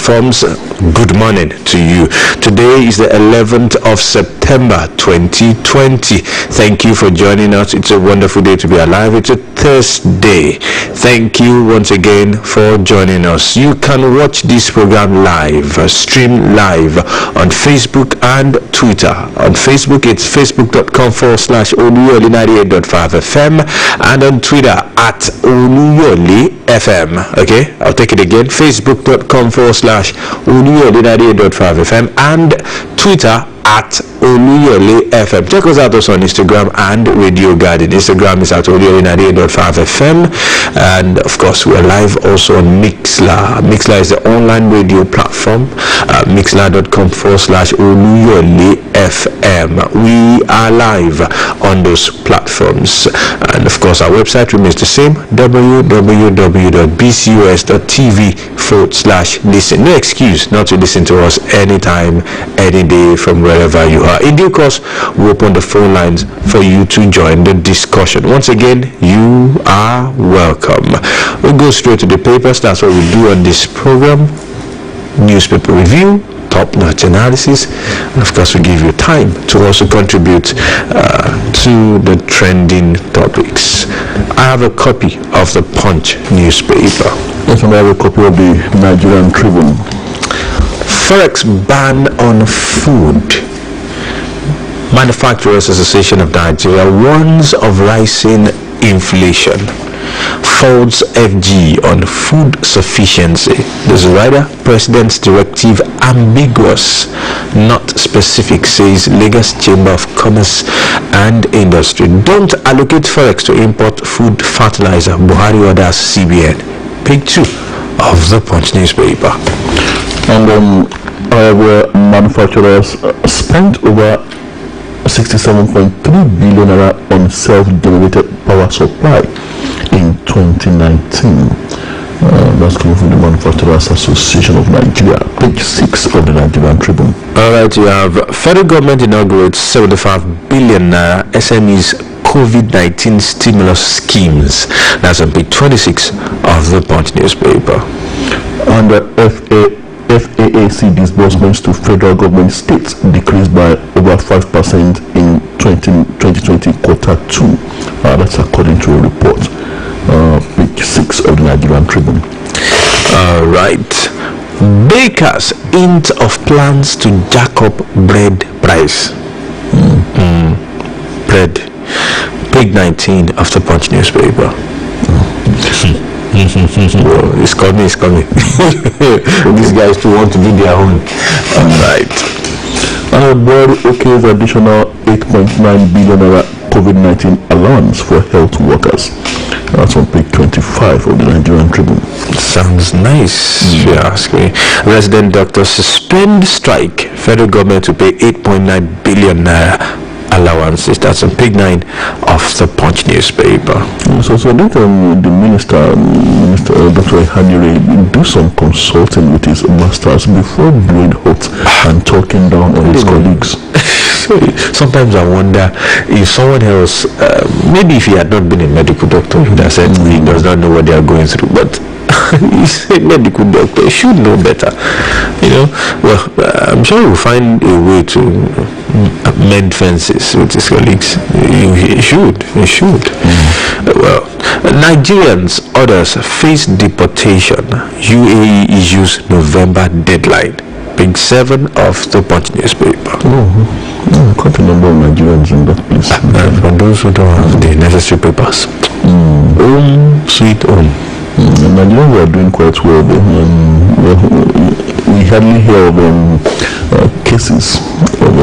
platforms, good morning to you. Today is the 11th of September 2020. Thank you for joining us. It's a wonderful day to be alive. It's a Thursday. Thank you once again for joining us. You can watch this program live, stream live on Facebook and Twitter. On Facebook, it's facebook.com/Oluyole 98.5 FM, and on Twitter at Oluyole FM. Okay, I'll take it again. Facebook.com/Oluyole 98.5 FM and Twitter at Oluyole FM. Check us out also on Instagram and Radio Garden. Instagram is at Oluyole 98.5 FM, and of course we're live also on Mixler. Mixler is the online radio platform. Mixler.com/Oluyole FM. We are live on those platforms, and of course our website remains the same: www.bcus.tv/listen. No excuse not to listen to us anytime, any day, from wherever you are. In due course, we open the phone lines for you to join the discussion. Once again, you are welcome. We'll go straight to the papers. That's what we do on this program. Newspaper review, top-notch analysis, and of course we give you time to also contribute to the trending topics. I have a copy of the Punch newspaper. Yes, I have a copy of the Nigerian Tribune. Forex ban on food. Manufacturers Association of Nigeria warns of rising inflation. Folds FG on food sufficiency. This rider, President's directive ambiguous, not specific, says Lagos Chamber of Commerce and Industry. Don't allocate Forex to import food fertilizer. Buhari orders CBN. Page 2 of the Punch newspaper. And our manufacturers spent over 67.3 billion naira on self-generated power supply in 2019. That's coming from the Manufacturers Association of Nigeria, page 6 of the Nigerian Tribune. All right, you have federal government inaugurates 75 billion naira SMEs COVID-19 stimulus schemes. That's on page 26 of the Punch newspaper. And the FAAC disbursements to federal government states decreased by over 5% in 2020 quarter 2. That's according to a report, page 6 of the Nigerian Tribune. All right. Bakers hint of plans to jack up bread price. Bread. Page 19 of the Punch newspaper. It's coming. These guys too want to do their own. All right. And the board okays additional 8.9 billion naira COVID-19 allowance for health workers. That's on page 25 of the Nigerian Tribune. Sounds nice, if you ask me. Resident doctors suspend strike. Federal government to pay 8.9 billion naira allowances. That's on page 9 of the Punch newspaper. So let the minister Dr. Hanire do some consulting with his masters before blowing hot and talking down on his colleagues. Sometimes I wonder if someone else, maybe if he had not been a medical doctor, he would have said he does not know what they are going through. But he's a medical doctor, he should know better. Well, I'm sure he will find a way to mend fences with his colleagues. He should. Well, Nigerians, others face deportation. UAE issues November deadline. Page 7 of the Punch newspaper. Quite a number of Nigerians in that place. For those who don't have the necessary papers. Home, sweet home. Nigerians are doing quite well. We hardly hear of cases of,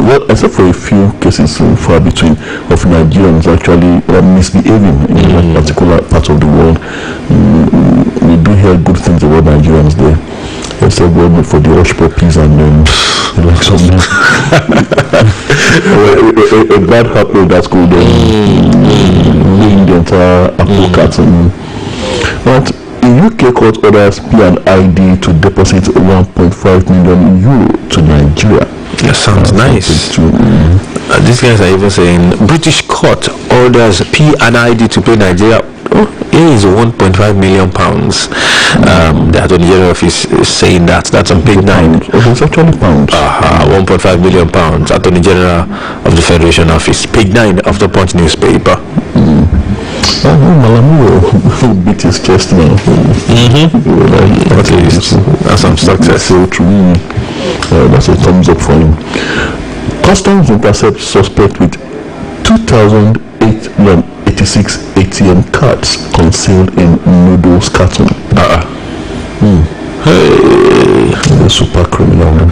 well, except for a few cases far between, of Nigerians actually misbehaving in that particular part of the world. We do hear good things about Nigerians there, except for the hush puppies and like some a bad apple that's called leaving the entire apple cart. But UK court orders P&ID to deposit 1.5 million euro to Nigeria. That sounds nice. These guys are even saying British court orders P&ID to pay Nigeria Here is 1.5 million pounds. The Attorney General Office is saying that's on page 9. It's actually pounds. 1.5 million pounds. Attorney General of the Federation Office, page 9 of the Punch newspaper. Malamu will beat his chest now. At least that's some success. So true. That's a thumbs up for him. Customs intercept suspect with 2,886 ATM cards concealed in noodles carton. Hey, the super criminal.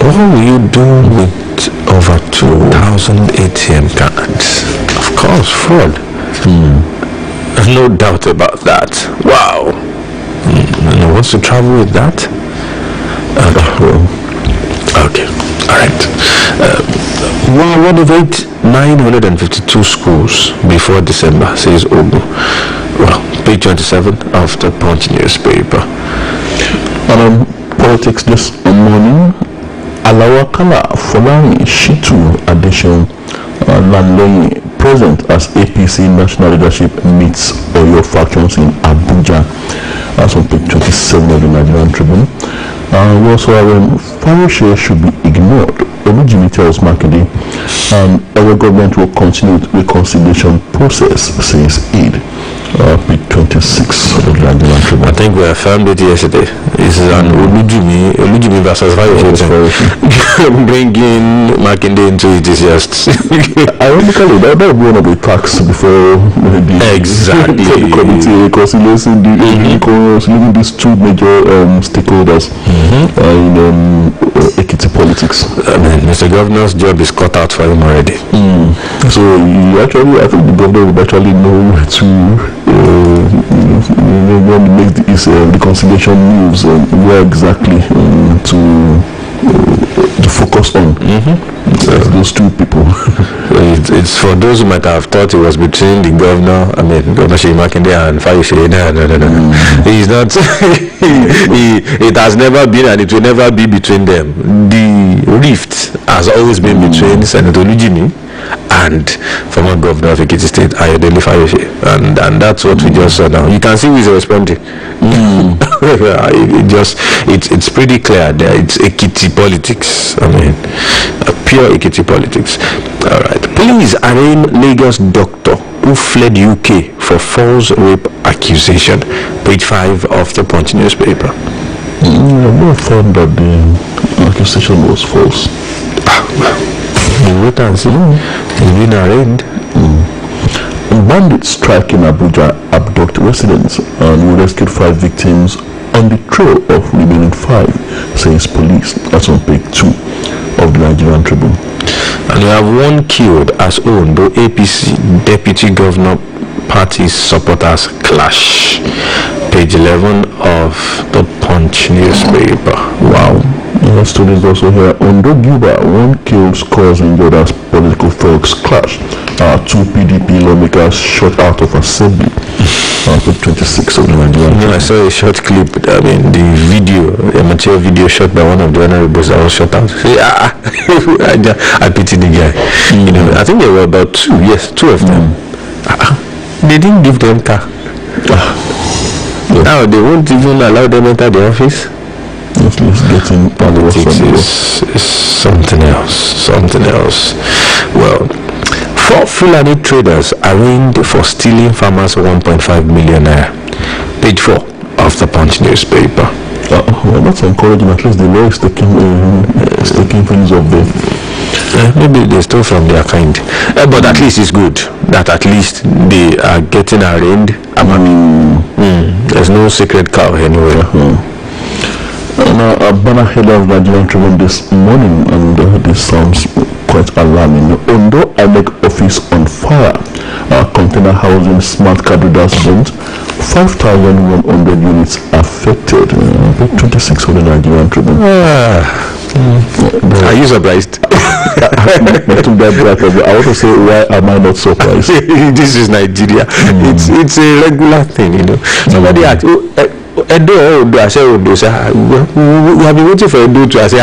What will you do with over 2,000 ATM cards? Of course, fraud. There's no doubt about that. Wow. And he wants to travel with that? Okay. All right. We'll renovate 952 schools before December, says Ogu. Well, page 27 of the Punch newspaper. Politics this morning. Alawakala Folani Shitu Addition Lanloyi present as APC national leadership meets Oyo factions in Abuja. That's on page 27 of the Nigerian Tribune. We also have Faroshe should be ignored. Oluyole tells Makinde, and our government will continue the reconciliation process, says Aid. Page 26 of the Nigerian Tribune. I think we affirmed it yesterday. This is an Oluyole versus Faroshe. Bringing Makinde into it is just ironically that would be one of the tracks before the committee reconciliation reconciling these two major stakeholders in Ekiti politics. I mean, Mr. Governor's job is cut out for him already. So I think the governor would actually know where to when he makes these reconciliation moves, where exactly to focus on those two people. It's for those who might have thought it was between the governor, Governor Seyi Makinde and Faroshe. No. He's not. It has never been, and it will never be between them. The rift has always been between Senator Oluyole and former governor of Ekiti State, Ayodele Faroshe, and that's what we just saw now. You can see who is responding. It's pretty clear there. It's Ekiti politics. Pure Ekiti politics. All right. Please arraign Lagos doctor who fled UK for false rape accusation. Page 5 of the Punch newspaper. I never thought that the accusation was false. Wait and see. He's been arraigned. Bandits strike in Abuja abduct residents and we rescued 5 victims on the trail of remaining 5, says police. That's on page 2 of the Nigerian Tribune. And we have 1 killed as Ondo APC deputy governor party supporters clash. Page 11 of the Punch newspaper. Wow. The story is also here. Ondo Guba, 1 killed, scores injured as political thugs clash. 2 PDP lawmakers shot out of assembly. Page 26 of the Nigerian. I saw a short clip. The video, a mature video shot by one of the honorables that was shot out. I pity the guy. I think there were about 2 of them. They didn't give them car. Now they won't even allow them enter the office. Getting politics is something else. Well, 4 Fulani traders arraigned for stealing farmers 1.5 million naira. Page 4 of the Punch newspaper. Well, that's encouraging. At least the law is taking things up there. Maybe they stole from their kind, but at least it's good that at least they are getting arraigned. There's no sacred cow anywhere. A banner header of Nigerian Tribune this morning, and this sounds quite alarming. Ondo INEC office on fire. Container housing smart card readers burnt. 5,100 units affected. Page 26 of the Nigerian Tribune. Are you surprised? I want to say, why am I not surprised? This is Nigeria. It's a regular thing, Somebody asked, Edo, I say, we have been waiting for Edo to say,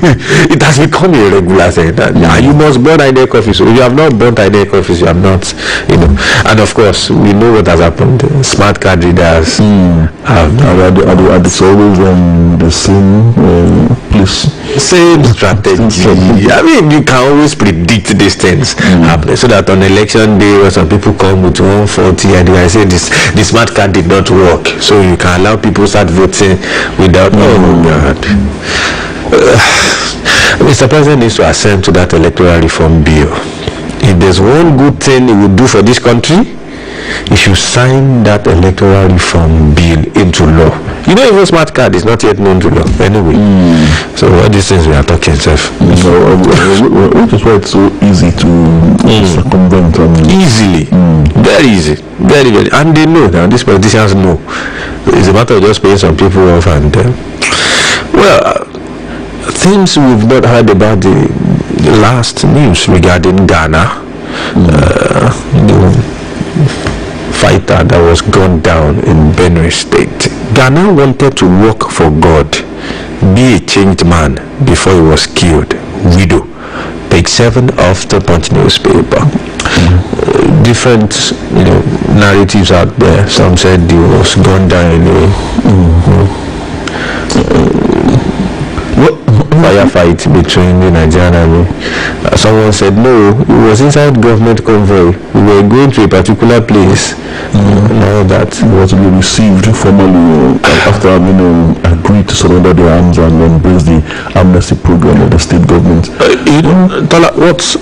it has become a regular thing that you must burn INEC office. So if you have not burnt INEC office, you have not, and of course we know what has happened. Smart card readers it's always the same place, same strategy. I mean, you can always predict these things happening, so that on election day when some people come with 140 and they say the smart card did not work, so you can allow people start voting without oh God. Mr. President needs to assent to that electoral reform bill. If there's one good thing he would do for this country, he should sign that electoral reform bill into law. Even smart card is not yet known to law anyway. So all these things we are talking, self. Which is why it's so easy to circumvent. Easily, very easy, very, very, and they know now. These politicians know. It's a matter of just paying some people off and things we've not heard about the last news regarding Ghana, the fighter that was gunned down in Benue State. Ghana wanted to work for God, be a changed man before he was killed. Widow. Page 7 of the Punch newspaper. Different narratives out there. Some said he was gunned down anyway. Firefight between the Nigerian army. Someone said no, it was inside government convoy. We were going to a particular place and all that. Was to be received formally after having agreed to surrender their arms and embrace the amnesty program of the state government. Tola, what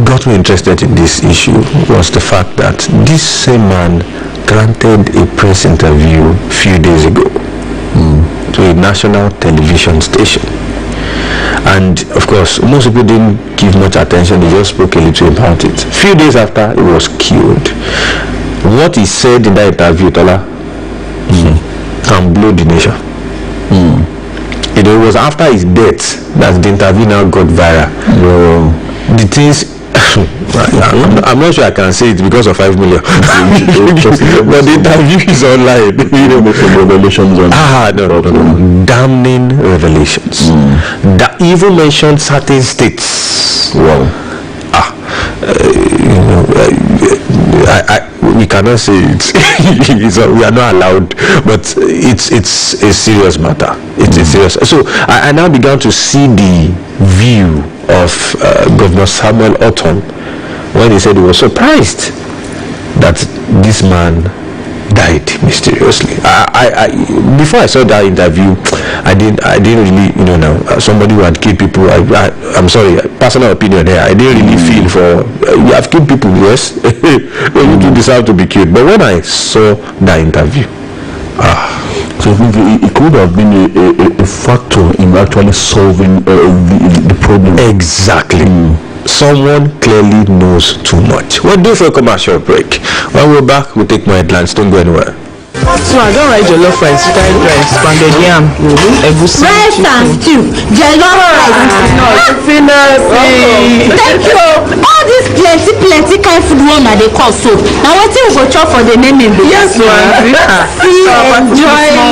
got me interested in this issue was the fact that this same man granted a press interview a few days ago to a national television station, and of course most people didn't give much attention. They just spoke a little about it. A few days after he was killed, what he said in that interview, Tola, can blow the nation. It was after his death that the interview now got viral. The things I'm not sure I can say it because of 5 million. But the interview is online. Revelations on no. Damning revelations. That even mentioned certain states. Wow. We cannot say it. We are not allowed, but it's a serious matter. It's a serious. So I now began to see the view of Governor Samuel Ortom when he said he was surprised that this man died mysteriously. Before I saw that interview, I didn't really, now somebody who had killed people. I'm sorry, personal opinion here. I didn't really feel for you have killed people, yes. You do deserve to be killed. But when I saw that interview, so it could have been a factor in actually solving the problem. Exactly. Someone clearly knows too much. We'll do for a commercial break. When we're back, we'll take more headlines. Don't go anywhere. So I don't like jollof rice, fried rice, pounded yam, egusi, rice and stew, jollof rice. Thank you. All this plenty kind food one they call soup. Now what we go chop for the naming? Yes, one. See, enjoy it.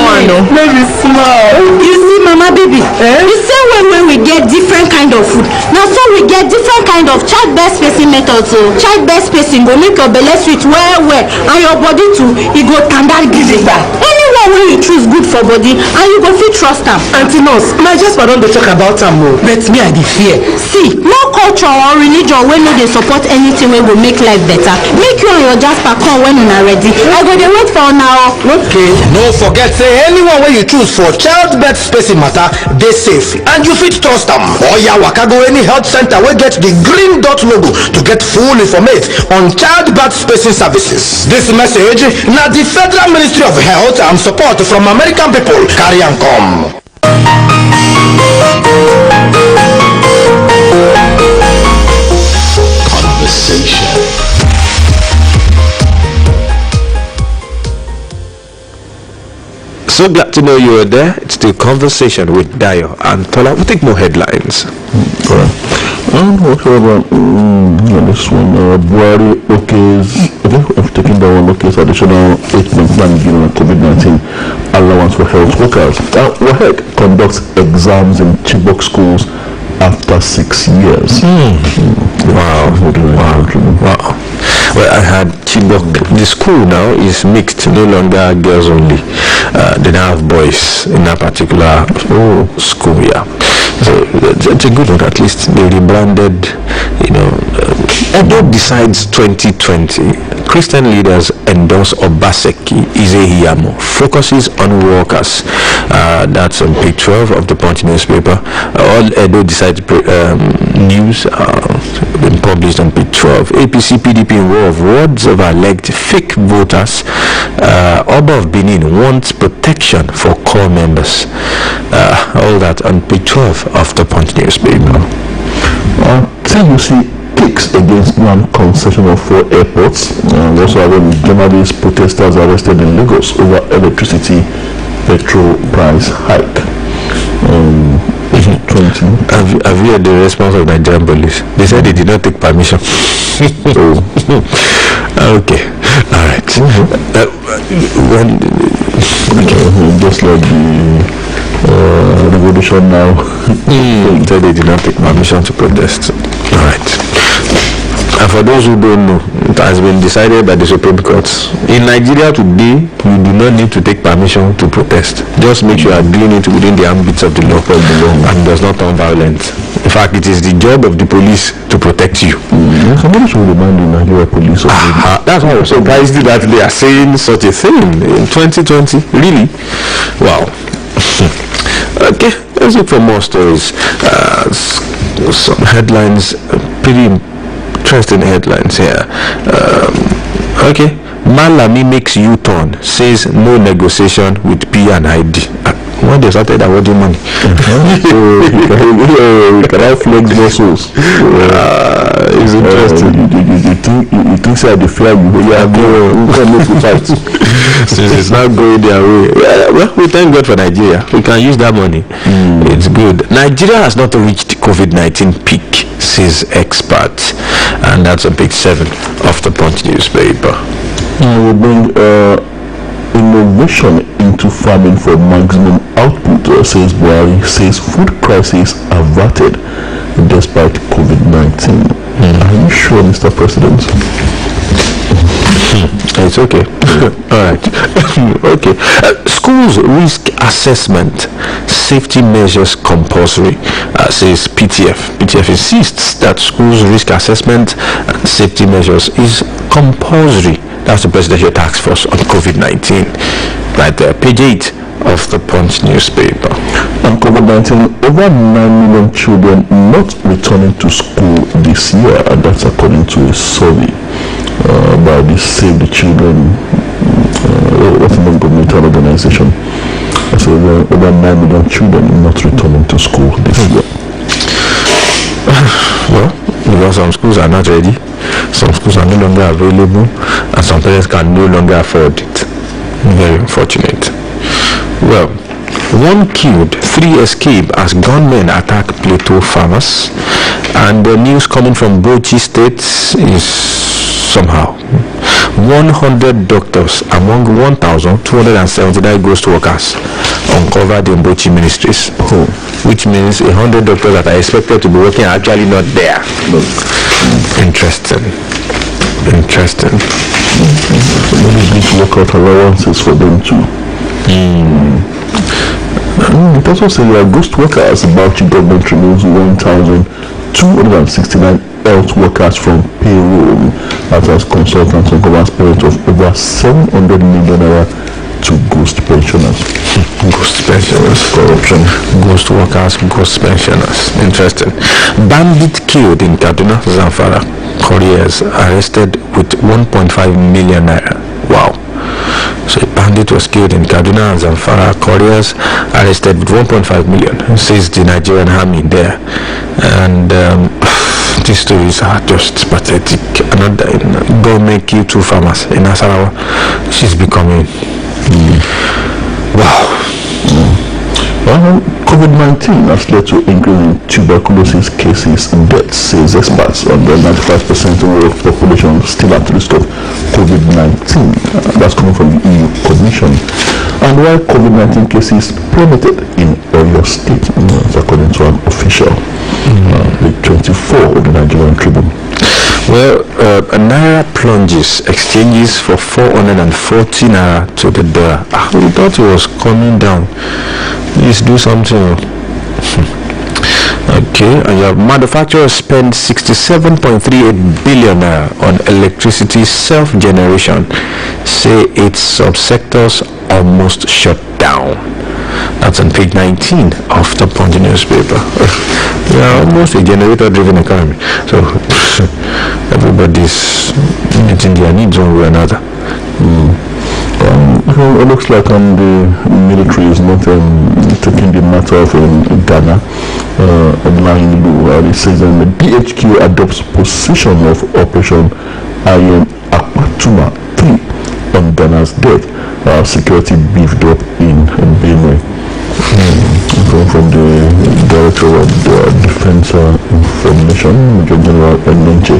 Maybe small. You see, Mama baby. You say when we get different kind of food. Now so we get different kind of child-based spacing methods. So child-based spacing go make your belly sweet well, and your body too. It go standard. Anyone when you choose good for body and you go fit trust them. Auntie Nurse, my just don't talk about them more. But me I dey fear. See, no culture or religion when no they support anything when will make life better. Make you and your Jasper come when you are ready. I go dey wait for now. Okay. No forget say anyone when you choose for childbirth spacing matter, they safe and you fit trust them. Or ya waka go any health center will get the green dot logo to get full information on childbirth spacing services. This message now the Federal Ministry of Health and support from American people carry and come. Conversation. So glad to know you were there. It's the conversation with Dayo and Tola. We'll take more headlines. What about this one? Buhari I've taken that one. Additional 8.1 billion COVID-19 allowance for health workers. WAHEC conducts exams in Chibok schools after 6 years. Wow. Well, I had Chibok. The school now is mixed, no longer girls only. They now have boys in that particular school. Yeah. So it's a good one. At least they rebranded. Edo decides 2020. Christian leaders endorse Obaseki Izehiyamo. Focuses on workers. That's on page 12 of the Punch newspaper. All Edo decides news been published on page 12. APC PDP in war of words over alleged fake voters. Oba of Benin wants protection for core members. All that on page 12 of the Punch newspaper. TUC kicks against non-concession of 4 airports. Also having journalists, protesters arrested in Lagos over electricity petrol price hike. 20. Have you heard the response of Nigerian police? They said they did not take permission. Okay, all right. Just like the revolution now. So they did not take permission to protest. All right. And for those who don't know, it has been decided by the Supreme Court. In Nigeria today, you do not need to take permission to protest. Just make sure you are doing it within the ambits of the law and does not turn violent. In fact, it is the job of the police to protect you. Somebody should remind the Nigeria police. That's why I'm surprised that they are saying such a thing in 2020. Really? Wow. Okay, let's look for more stories. Some headlines, pretty interesting headlines here. Okay, Malami makes U-turn, says no negotiation with P and ID. When they started awarding money, So you can have flex muscles. it's interesting. You think say the fear you have to fight. Since it's not going their way, well, we thank God for Nigeria. We can use that money. It's good. Nigeria has not reached COVID-19 peak, says experts, and that's on page 7 of the Punch newspaper. We bring innovation into farming for maximum output, says Buhari. Says food crisis averted despite COVID-19. Are you sure, Mr. President? It's okay. All right. Okay. Schools risk assessment safety measures compulsory, says PTF. PTF insists that schools risk assessment and safety measures is compulsory. That's the presidential task force on COVID-19. Right there, page 8 of the Punch newspaper. On COVID-19, over 9 million children not returning to school this year, and that's according to a survey by the Save the Children, what's the non-governmental organization. So over 9 million children not returning to school this year. Well, because some schools are not ready, some schools are no longer available, and some parents can no longer afford it. Very unfortunate. Well, 1 killed, 3 escape as gunmen attack Plateau farmers, and the news coming from Bauchi State is somehow 100 doctors among 1,279 ghost workers uncovered in Bauchi ministries, which means 100 doctors that are expected to be working are actually not there. Interesting. So maybe need to work out allowances for them too. It also says that ghost workers, Bauchi government removes 1,269 health workers from payroll as consultants and covers payment of over 700 million naira to ghost pensioners. Ghost pensioners, corruption, ghost workers, ghost pensioners. Interesting. Bandit killed in Kaduna, Zamfara. Couriers arrested with 1.5 million naira. Wow. So a bandit was killed in Kaduna and Zamfara. Couriers arrested with 1.5 million, says the Nigerian army there. And these stories are just pathetic. Another government killed 2 farmers in Nasarawa. She's becoming wow. COVID-19 has led to increase in tuberculosis cases and deaths, says experts. And the 95% of the world population still at risk of COVID-19. That's coming from the EU Commission. And why COVID-19 cases plummeted in Oyo State, according to an official, the 24 of the Nigerian Tribune. Well, Naira plunges exchanges for 440 Naira to the dollar. We thought it was coming down. Please do something. Okay, and your manufacturers spend 67.38 billion Naira on electricity self-generation. Say its subsectors almost shut down. That's on page 19 of the Punch newspaper. We are almost a generator-driven economy. So everybody's meeting their needs one way or another. It looks like the military is not taking the matter of Ghana lying low. It says the DHQ adopts position of Operation Iron Apatuma 3 on Ghana's death. Security beefed up in Benue. From the Director of Defense Information, Major General Enenche.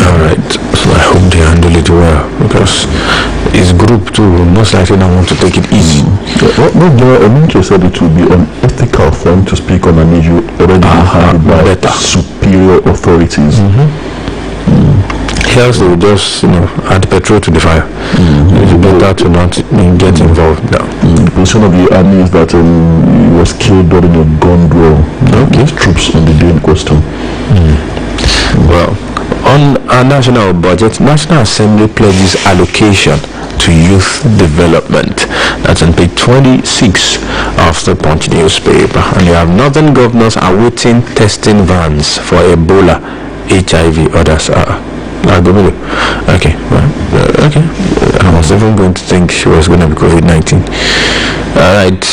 Alright, so I hope they handle it well, because his group too will most likely not want to take it easy. What General Enenche said it would be unethical for him to speak on an issue already handled by superior authorities. Else they will just, add petrol to the fire. It's better to not get involved now. The position of the army is that he was killed during a gun duel with troops on the day in question. Well, on our national budget, National Assembly pledges allocation to youth development. That's on page 26 of the Punch newspaper. And you have northern governors awaiting testing vans for Ebola, HIV, others are. Okay, well, okay. I was even going to think she was going to be COVID-19. Alright.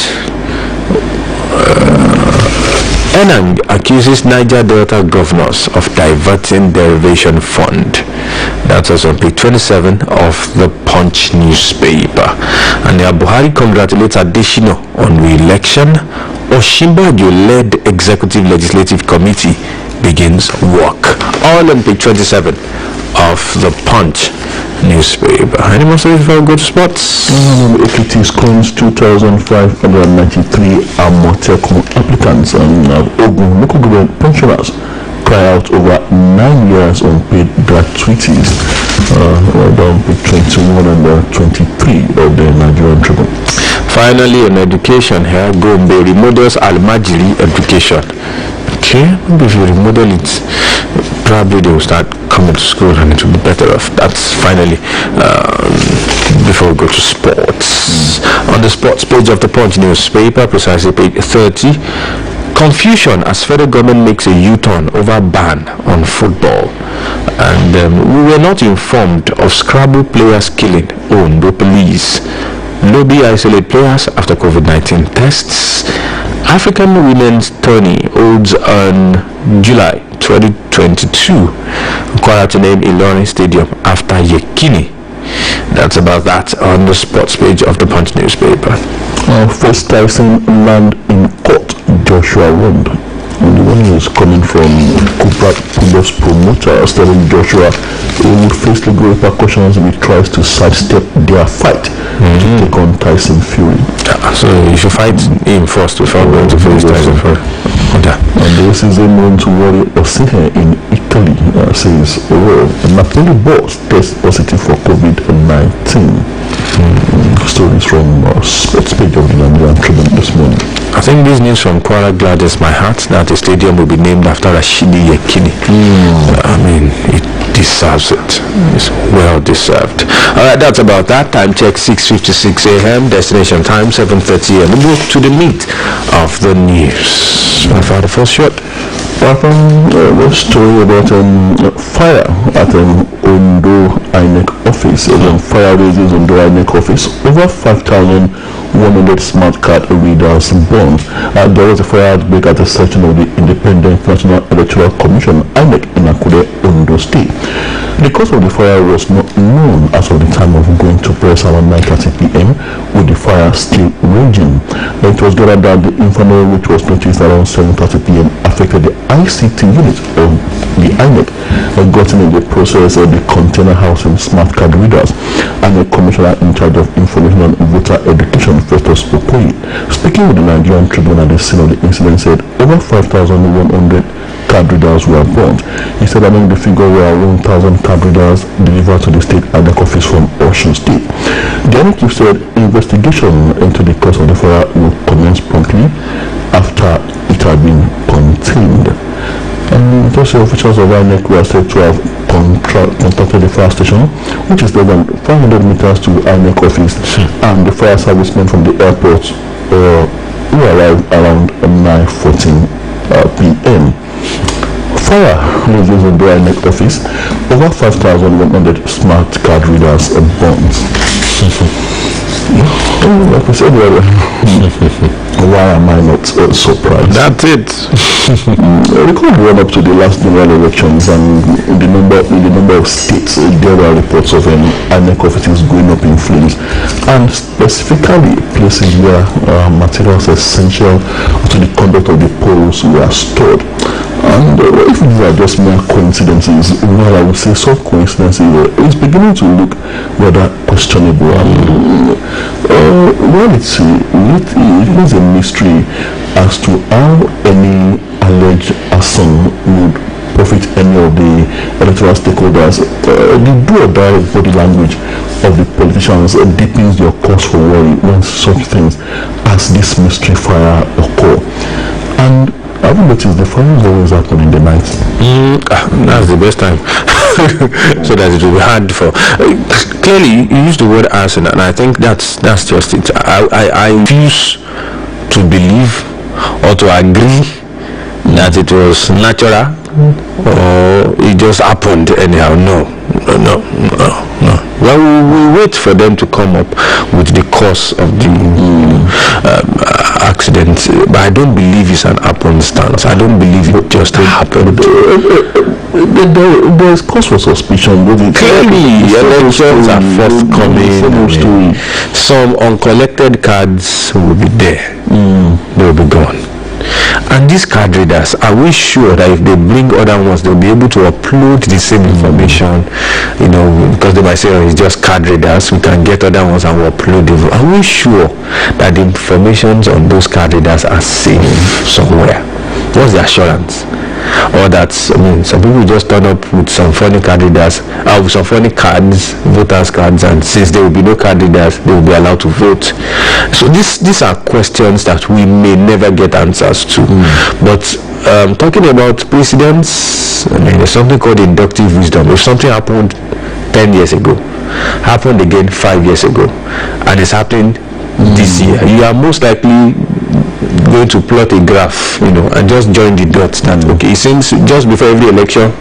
Enang accuses Niger Delta governors of diverting derivation fund. That's also on page 27 of the Punch newspaper. And the Buhari congratulates Adeshino on re-election. Oshimbajo-led Executive Legislative Committee begins work. All on page 27 of the Punch newspaper. Any more stories for good sports? Ekiti screens 2,593 Amotekun applicants and Ogun local government pensioners cry out over 9 years unpaid gratuities. Down page 21 and 23 of the Nigerian Tribune. Finally, on education here, Gombe remodels Almajiri education. Okay, maybe if you remodel it, probably they will start coming to school and it will be better off. That's finally before we go to sports. On the sports page of the Punch newspaper, precisely page 30, confusion as federal government makes a U-turn over ban on football. And we were not informed of Scrabble players killing Ondo police. Lobby isolate players after COVID-19 tests. African women's tourney holds on July 2022. Required to name Ilorin Stadium after Yekini. That's about that on the sports page of the Punch newspaper. First Tyson land in court, Joshua Wond. And the one is coming from Cooper Pulos promoters telling Joshua he would face legal repercussions if he tries to sidestep their fight to take on Tyson Fury. So you should fight him first before going to face Tyson Fury. And this is a moment to worry Osine in Italy, says, Napoli boss test positive for COVID-19. Stories from sports page of the Nigerian Tribune this morning. I think this news from Kwara gladdens my heart that the stadium will be named after Rashidi Yekini. I mean, it deserves it. It's well deserved. Alright, that's about that. Time check 6:56 a.m. Destination time 7:30 a.m. We'll go to the meat of the news. For the first shot. A story about fire at Ondo INEC office. Fire raises Ondo INEC office. Over 5,100 smart card readers burned. There was a fire outbreak at the section of the Independent National Electoral Commission INEC in Akure, Ondo State. The cause of the fire was not known as of the time of going to press around 9:30 p.m. with the fire still raging. It was gathered that the inferno, which was noticed around 7:30 p.m., affected the ICT unit of the INEC, gotten in the process of the container housing smart card readers, and the commissioner in charge of information and voter education, Festus Okoye, speaking with the Nigerian Tribune at the scene of the incident, said over 5,100 card readers were burnt. He said among the figure were 1,000 card readers delivered to the state INEC office from Osun State. The INEC chief said investigation into the cause of the fire will commence promptly after it had been contained. And those officials of INEC were said to have contacted the fire station, which is less than 500 meters to INEC office, and the fire servicemen from the airport who arrived around 9:14 p.m. Fire rages in the INEC office. Over 5,100 smart card readers and bonds. Like I said, why am I not surprised? That's it. Recall the run up to the last general elections, and in the number of states, there were reports of INEC offices going up in flames, and specifically places where materials essential to the conduct of the polls were stored. And if these are just mere coincidences, well, I would say some coincidences, it's beginning to look rather questionable. And well, it is a mystery as to how any alleged arson would profit any of the electoral stakeholders. The do or die body language of the politicians deepens your cause for worry when such things as this mystery fire occur. And I've noticed the fires always happen in the night. That's the best time. So that it will be hard for. Clearly, you used the word arson, and I think that's just it. I refuse to believe or to agree that it was natural or it just happened anyhow. No. Well, we wait for them to come up with the cause of the accident, but I don't believe it's an happenstance. I don't believe it just happened. There is cause for suspicion. Clearly, elections are forthcoming. Some uncollected cards will be there. They will be gone. And these card readers, are we sure that if they bring other ones, they'll be able to upload the same information? Because they might say, it's just card readers, we can get other ones and we'll upload them. Are we sure that the informations on those card readers are safe somewhere? What's the assurance? Or that, some people just turn up with some funny card readers, with some funny cards, voters cards, and since there will be no card readers, they will be allowed to vote. So these are questions that we may never get answers to. But talking about precedents, there's something called inductive wisdom. If something happened 10 years ago, happened again 5 years ago, and it's happening this year, you are most likely going to plot a graph, and just join the dots that okay, it seems just before every election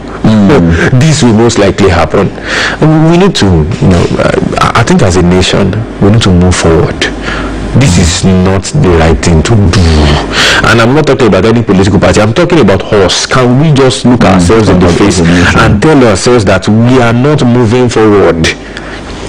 this will most likely happen. And we need to, I think as a nation, we need to move forward. This is not the right thing to do. And I'm not talking about any political party, I'm talking about us. Can we just look ourselves in the face and tell ourselves that we are not moving forward?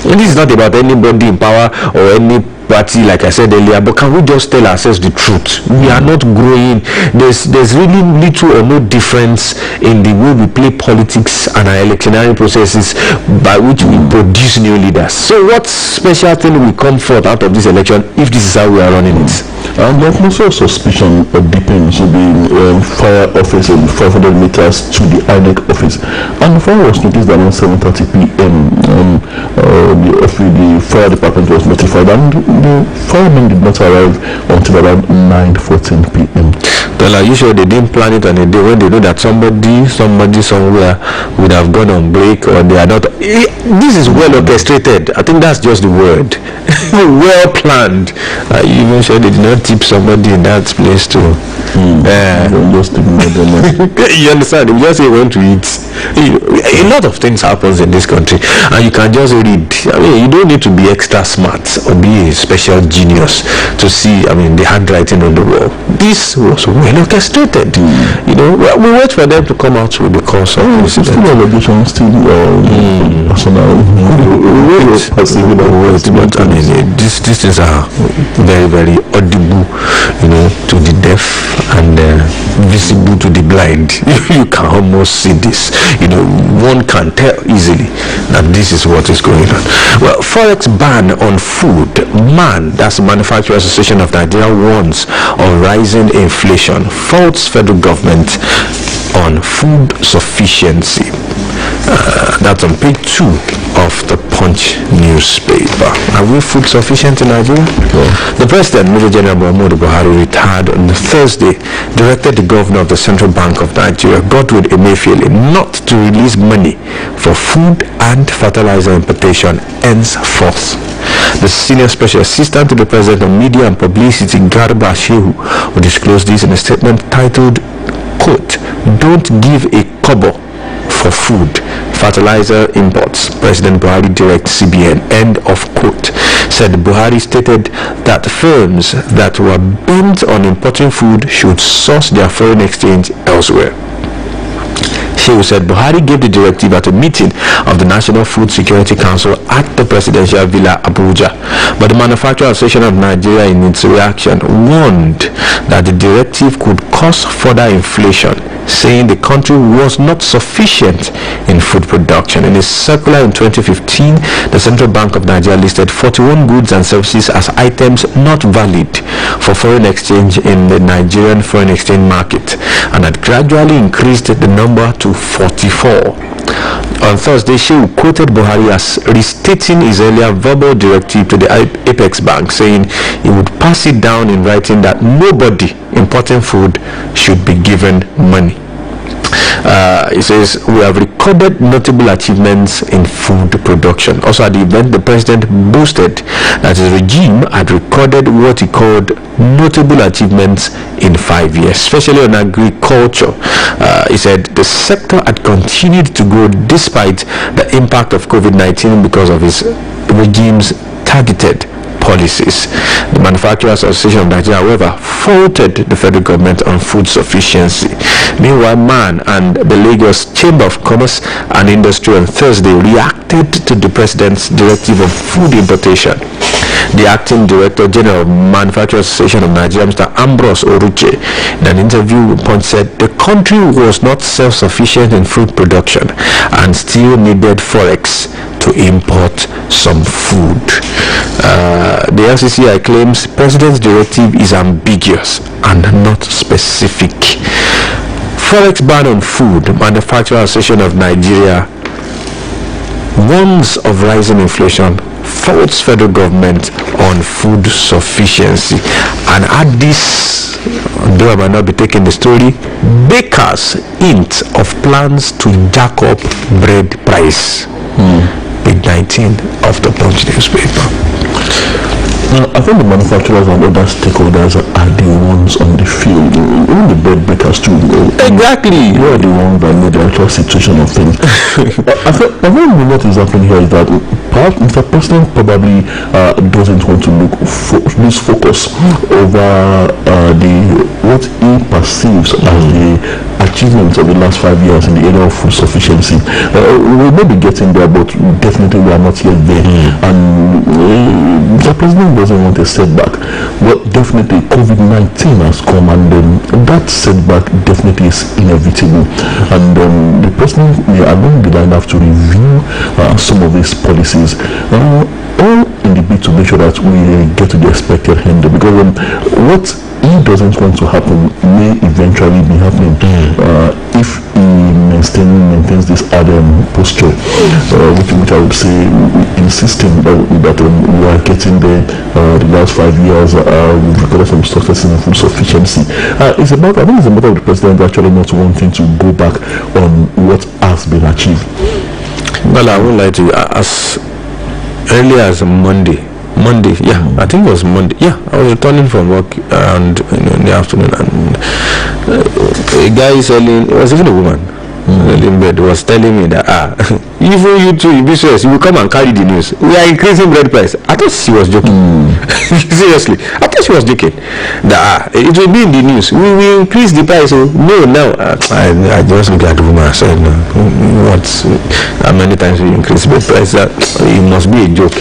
And this is not about anybody in power or any party, like I said earlier, but can we just tell ourselves the truth? We are not growing. There's really little or no difference in the way we play politics and our electionary processes by which we produce new leaders. So what special thing will come forth out of this election if this is how we are running it? And there's also suspicion depends on the fire office in 500 meters to the INEC office. And the fire was noticed around 7:30 p.m. The fire department was notified, and the firemen did not arrive until around 9:14 p.m. Tola, you sure they didn't plan it on a day when they know that somebody somewhere would have gone on break, or they are not? This is well orchestrated. I think that's just the word. Well planned. You even sure they did not tip somebody in that place too. Just you understand? They just say want to eat. A lot of things happens in this country, and you can just read. You don't need to be extra smart or be a special genius to see, the handwriting on the wall. This was well orchestrated. We wait for them to come out with the cause of incident. Still allegations, still personal. But these things are very, very audible, to the deaf and visible to the blind. You can almost see this. One can tell easily that this is what is going on. Well, Forex ban on food. MAN, that's the Manufacturers Association of Nigeria, warns of rising inflation, faults federal government on food sufficiency. That's on page 2 of the Punch newspaper. Are we food sufficient in Nigeria? The President, Major General Muhammadu Buhari, retired on Thursday, directed the Governor of the Central Bank of Nigeria, Godwin Emefiele, not to release money for food and fertilizer importation henceforth. The Senior Special Assistant to the President of Media and Publicity, Garba Shehu, will disclose this in a statement titled, quote, "Don't give a kobo for food, fertilizer imports. President Buhari directs CBN," end of quote. Said Buhari stated that firms that were bent on importing food should source their foreign exchange elsewhere. Shehu said Buhari gave the directive at a meeting of the National Food Security Council at the Presidential Villa, Abuja. But the Manufacturers Association of Nigeria, in its reaction, warned that the directive could cause further inflation, saying the country was not sufficient in food production. In a circular in 2015, the Central Bank of Nigeria listed 41 goods and services as items not valid for foreign exchange in the Nigerian foreign exchange market, and had gradually increased the number to 44. On Thursday, Shehu quoted Buhari as restating his earlier verbal directive to the Apex Bank, saying he would pass it down in writing that nobody importing food should be given money. He says, "We have recorded notable achievements in food production." Also at the event, the president boasted that his regime had recorded what he called notable achievements in 5 years, especially on agriculture. He said the sector had continued to grow despite the impact of COVID-19 because of his regime's targeted policies. The Manufacturers Association of Nigeria, however, faulted the federal government on food sufficiency. Meanwhile, MAN and the Lagos Chamber of Commerce and Industry on Thursday reacted to the president's directive of food importation. The acting director general of Manufacturers Association of Nigeria, Mr. Ambrose Oruche, in an interview with Punch, said the country was not self-sufficient in food production and still needed Forex to import some food. The LCCI claims President's directive is ambiguous and not specific. Forex ban on food. Manufacturers Association of Nigeria warns of rising inflation, faults federal government on food sufficiency, and at this, though I might not be taking the story, bakers hint of plans to jack up bread price. Page 19 of the Punch newspaper. I think the manufacturers and other stakeholders are the ones on the field, even the bread bakers too. Exactly. They are the ones that know the actual situation of things. I think what is happening here is that perhaps Mr. President probably doesn't want to lose focus over what he perceives as the achievements of the last 5 years in the area of food sufficiency. We may be getting there, but definitely we are not yet there. And the president doesn't want a setback. Well, definitely COVID-19 has come, and that setback definitely is inevitable. And the president may along the line have to review some of these policies, all in the bid to make sure that we get to the expected end. Because what he doesn't want to happen may eventually be happening if he maintains this posture, which I would say insisting that we are getting there. The last 5 years we've recorded some successes in food sufficiency. I think it's a matter of the president actually not wanting to go back on what has been achieved. Well, I won't lie to you. As early as Monday, I think it was Monday. Yeah, I was returning from work around in the afternoon, and a guy selling, it was even a woman, Limbed was telling me that even you too, business, you will come and carry the news. We are increasing bread price. I thought she was joking. Seriously, I thought she was joking. That it will be in the news. We will increase the price. So no, now I just look at the woman and said, no, what? How many times we increase bread price? It must be a joke.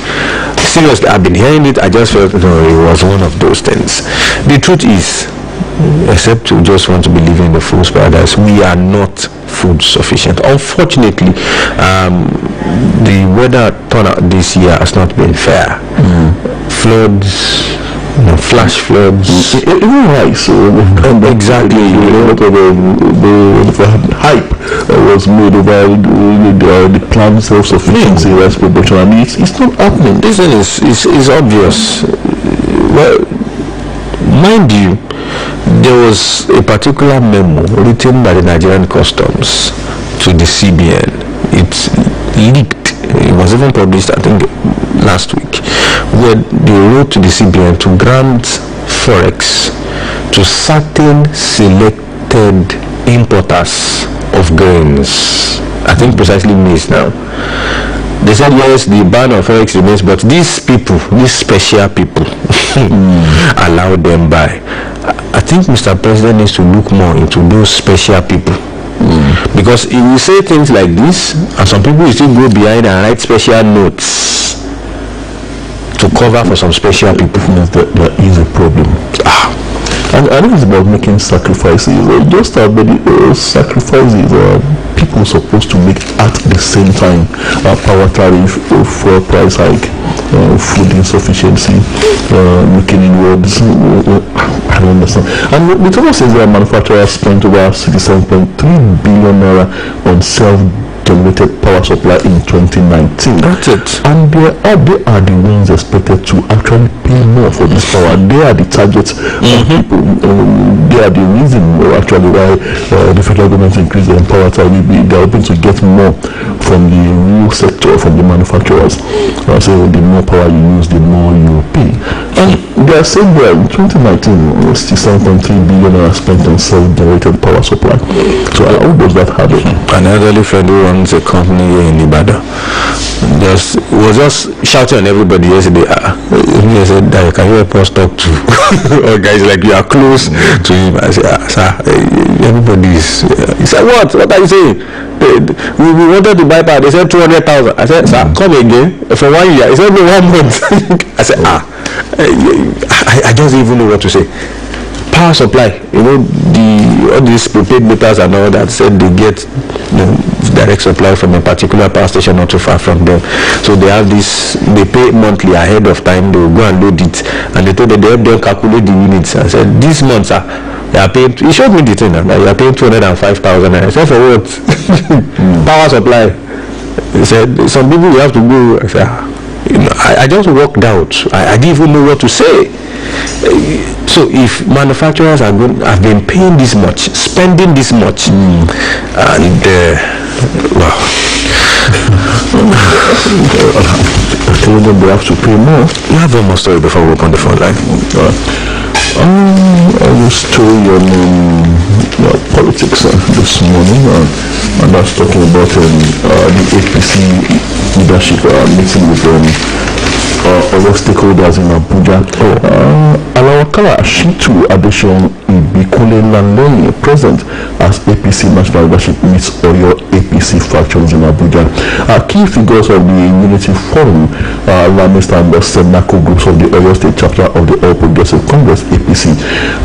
Seriously, I've been hearing it. I just felt no, it was one of those things. The truth is, except to just want to be living in the fool's paradise, we are not food sufficient. Unfortunately, the weather turnout this year has not been fair. Floods, flash floods, even rice. Exactly. The hype was made about the planned self-sufficiency rice production. I mean, it's not happening. This thing is obvious. Well, mind you, there was a particular memo written by the Nigerian Customs to the CBN. It leaked. It was even published, I think, last week, where they wrote to the CBN to grant forex to certain selected importers of grains. I think precisely maize now. They said yes, the ban of forex remains, but these people, these special people, allow them by. I think Mr. President needs to look more into those special people. Because if you say things like this, and some people will still go behind and write special notes to cover for some special people. There is a problem. And I think it's about making sacrifices. Just how many sacrifices people are supposed to make at the same time. Power tariff, fuel price hike, food insufficiency, weakening roads. I don't understand. And the Tola says that manufacturers spent over 67.3 billion naira on self-generated power supply in 2019. That's it. And they are the ones expected to actually pay more for this power. They are the target people. They are the reason actually why the federal government increased the power tariff. They are hoping to get more from the real sector, from the manufacturers. So the more power you use, the more you pay. And they are saying that in 2019, 67.3 billion spent on self-generated power supply. So how does that happen? An elderly friend who runs a company here in Ibadan was just shouting on everybody yesterday. He said, can you help us talk to or guys like you are close to him? I said, sir, everybody is. He said, what are you saying? We wanted to buy power. They said 200,000. I said, sir, come again for 1 year. He said, no, 1 month. I said, I don't even know what to say. Power supply, all these prepaid meters and all that said they get direct supply from a particular power station not too far from them. So they have this, they pay monthly ahead of time. They will go and load it, and they told them they help them calculate the units. I said, this month, sir, they are paying. He showed me the thing that you are paying 205,000. I said, for what? Power supply. He said, some people will have to go. I said, I just walked out. I didn't even know what to say. So if manufacturers have been paying this much, spending this much, and well, they have to pay more. You have one more story before we open the phone line. I will story on politics this morning, and that's talking about the APC leadership meeting with other stakeholders in Abuja. Alawakala Shitu Addition Ibikule Laloni present as APC national leadership meets Oyo APC factions in Abuja. Key figures of the Unity Forum, Lamist and the Senako groups of the Oyo State chapter of the All Progressive Congress APC,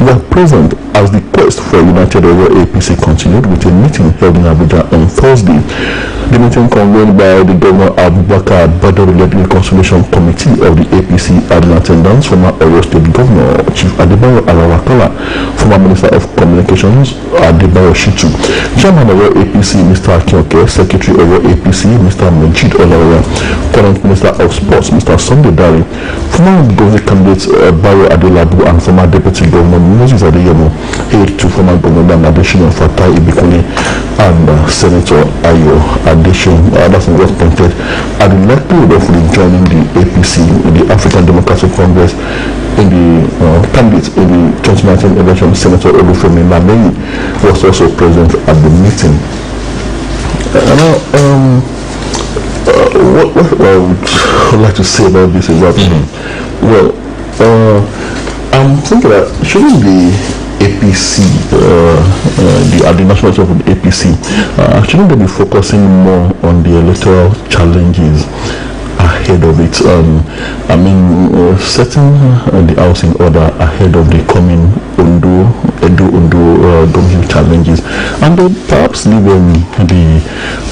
were present as the quest for United Oyo APC continued with a meeting held in Abuja on Thursday. The meeting convened by the Governor Abubakar Bador-led Reconciliation Committee of the APC had in attendance former Oyo State Governor Chief Adebayo Alawakala, former Minister of Communications Adebayo Shitu, Chairman of Oyo APC Mr. Akinoke, Secretary of Oyo APC Mr. Majid Olaoya, Current Minister of Sports Mr. Sunday Dari, former governor candidate Bayo Adelabu, and former Deputy Governor Moses Adeyemo, aide to former Governor Adesina Fatai Ibikuni, and Senator Ayo Adesina. That was pointed at the likelihood of rejoining the APC, the African Democratic Congress, in the candidate in the 2019 election. Senator Olufemi Lameni was also present at the meeting. What I would like to say about this is that, I'm thinking that shouldn't the APC, the national of the APC, shouldn't they be focusing more on the electoral challenges ahead of it? Setting the house in order ahead of the coming Ondo challenges, and then perhaps leave the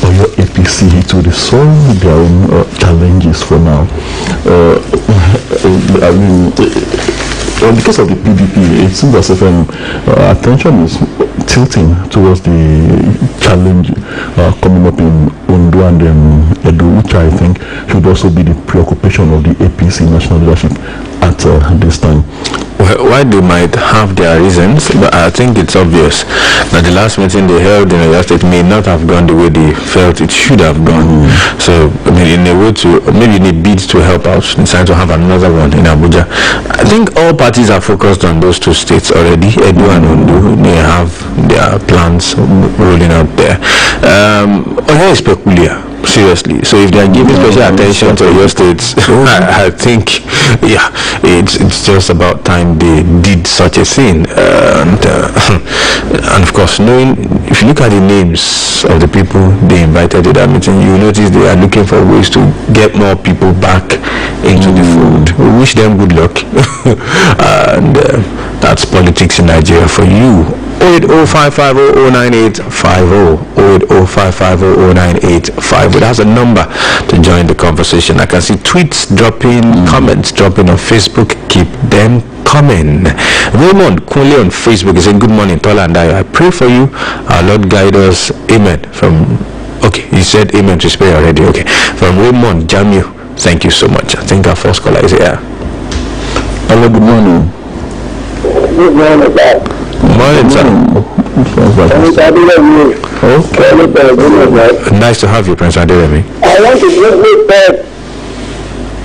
Oyo APC to solve their own challenges for now. In the case of the PDP, it seems as if attention is tilting towards the challenge coming up in Ondo and Edo, which I think should also be the preoccupation of the APC national leadership at this time. Well, why they might have their reasons, but I think it's obvious that the last meeting they held in Oyo State may not have gone the way they felt it should have gone. So, in a way to, maybe in a bid to help out, decided to have another one in Abuja. I think all parties are focused on those two states already. Edo and Ondo, they have their plans rolling out there. Oyo is peculiar. Seriously, so if they are giving special attention to your states, I think, it's just about time they did such a thing. And of course, knowing, if you look at the names of the people they invited to that meeting, you notice they are looking for ways to get more people back into the fold. We wish them good luck. And that's politics in Nigeria for you. 08055009850, 08055009850. That's a number to join the conversation. I can see tweets dropping, comments dropping on Facebook. Keep them coming. Raymond Kunle on Facebook is saying, good morning, Tola and I pray for you. Our Lord guide us. Amen. Okay, he said amen to spare already. Okay, from Raymond Jamu, thank you so much. I think our first caller is here. Hello, good morning. Good morning, sir. Morning, sir. Nice to have you, Prince Adelemi. I want to briefly say,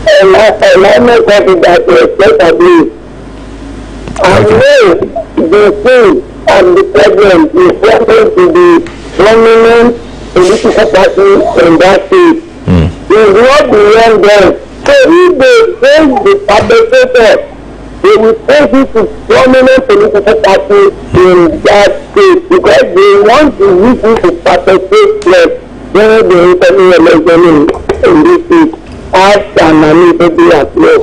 I know something that respectably. I know the king and the president is wanting to be prominent political party in that state. It's not beyond them. So if they change the perpetrator, they will take it to prominent political party in that state because they want to use it to perpetrate threat when the incoming election in this state as an amicable as well.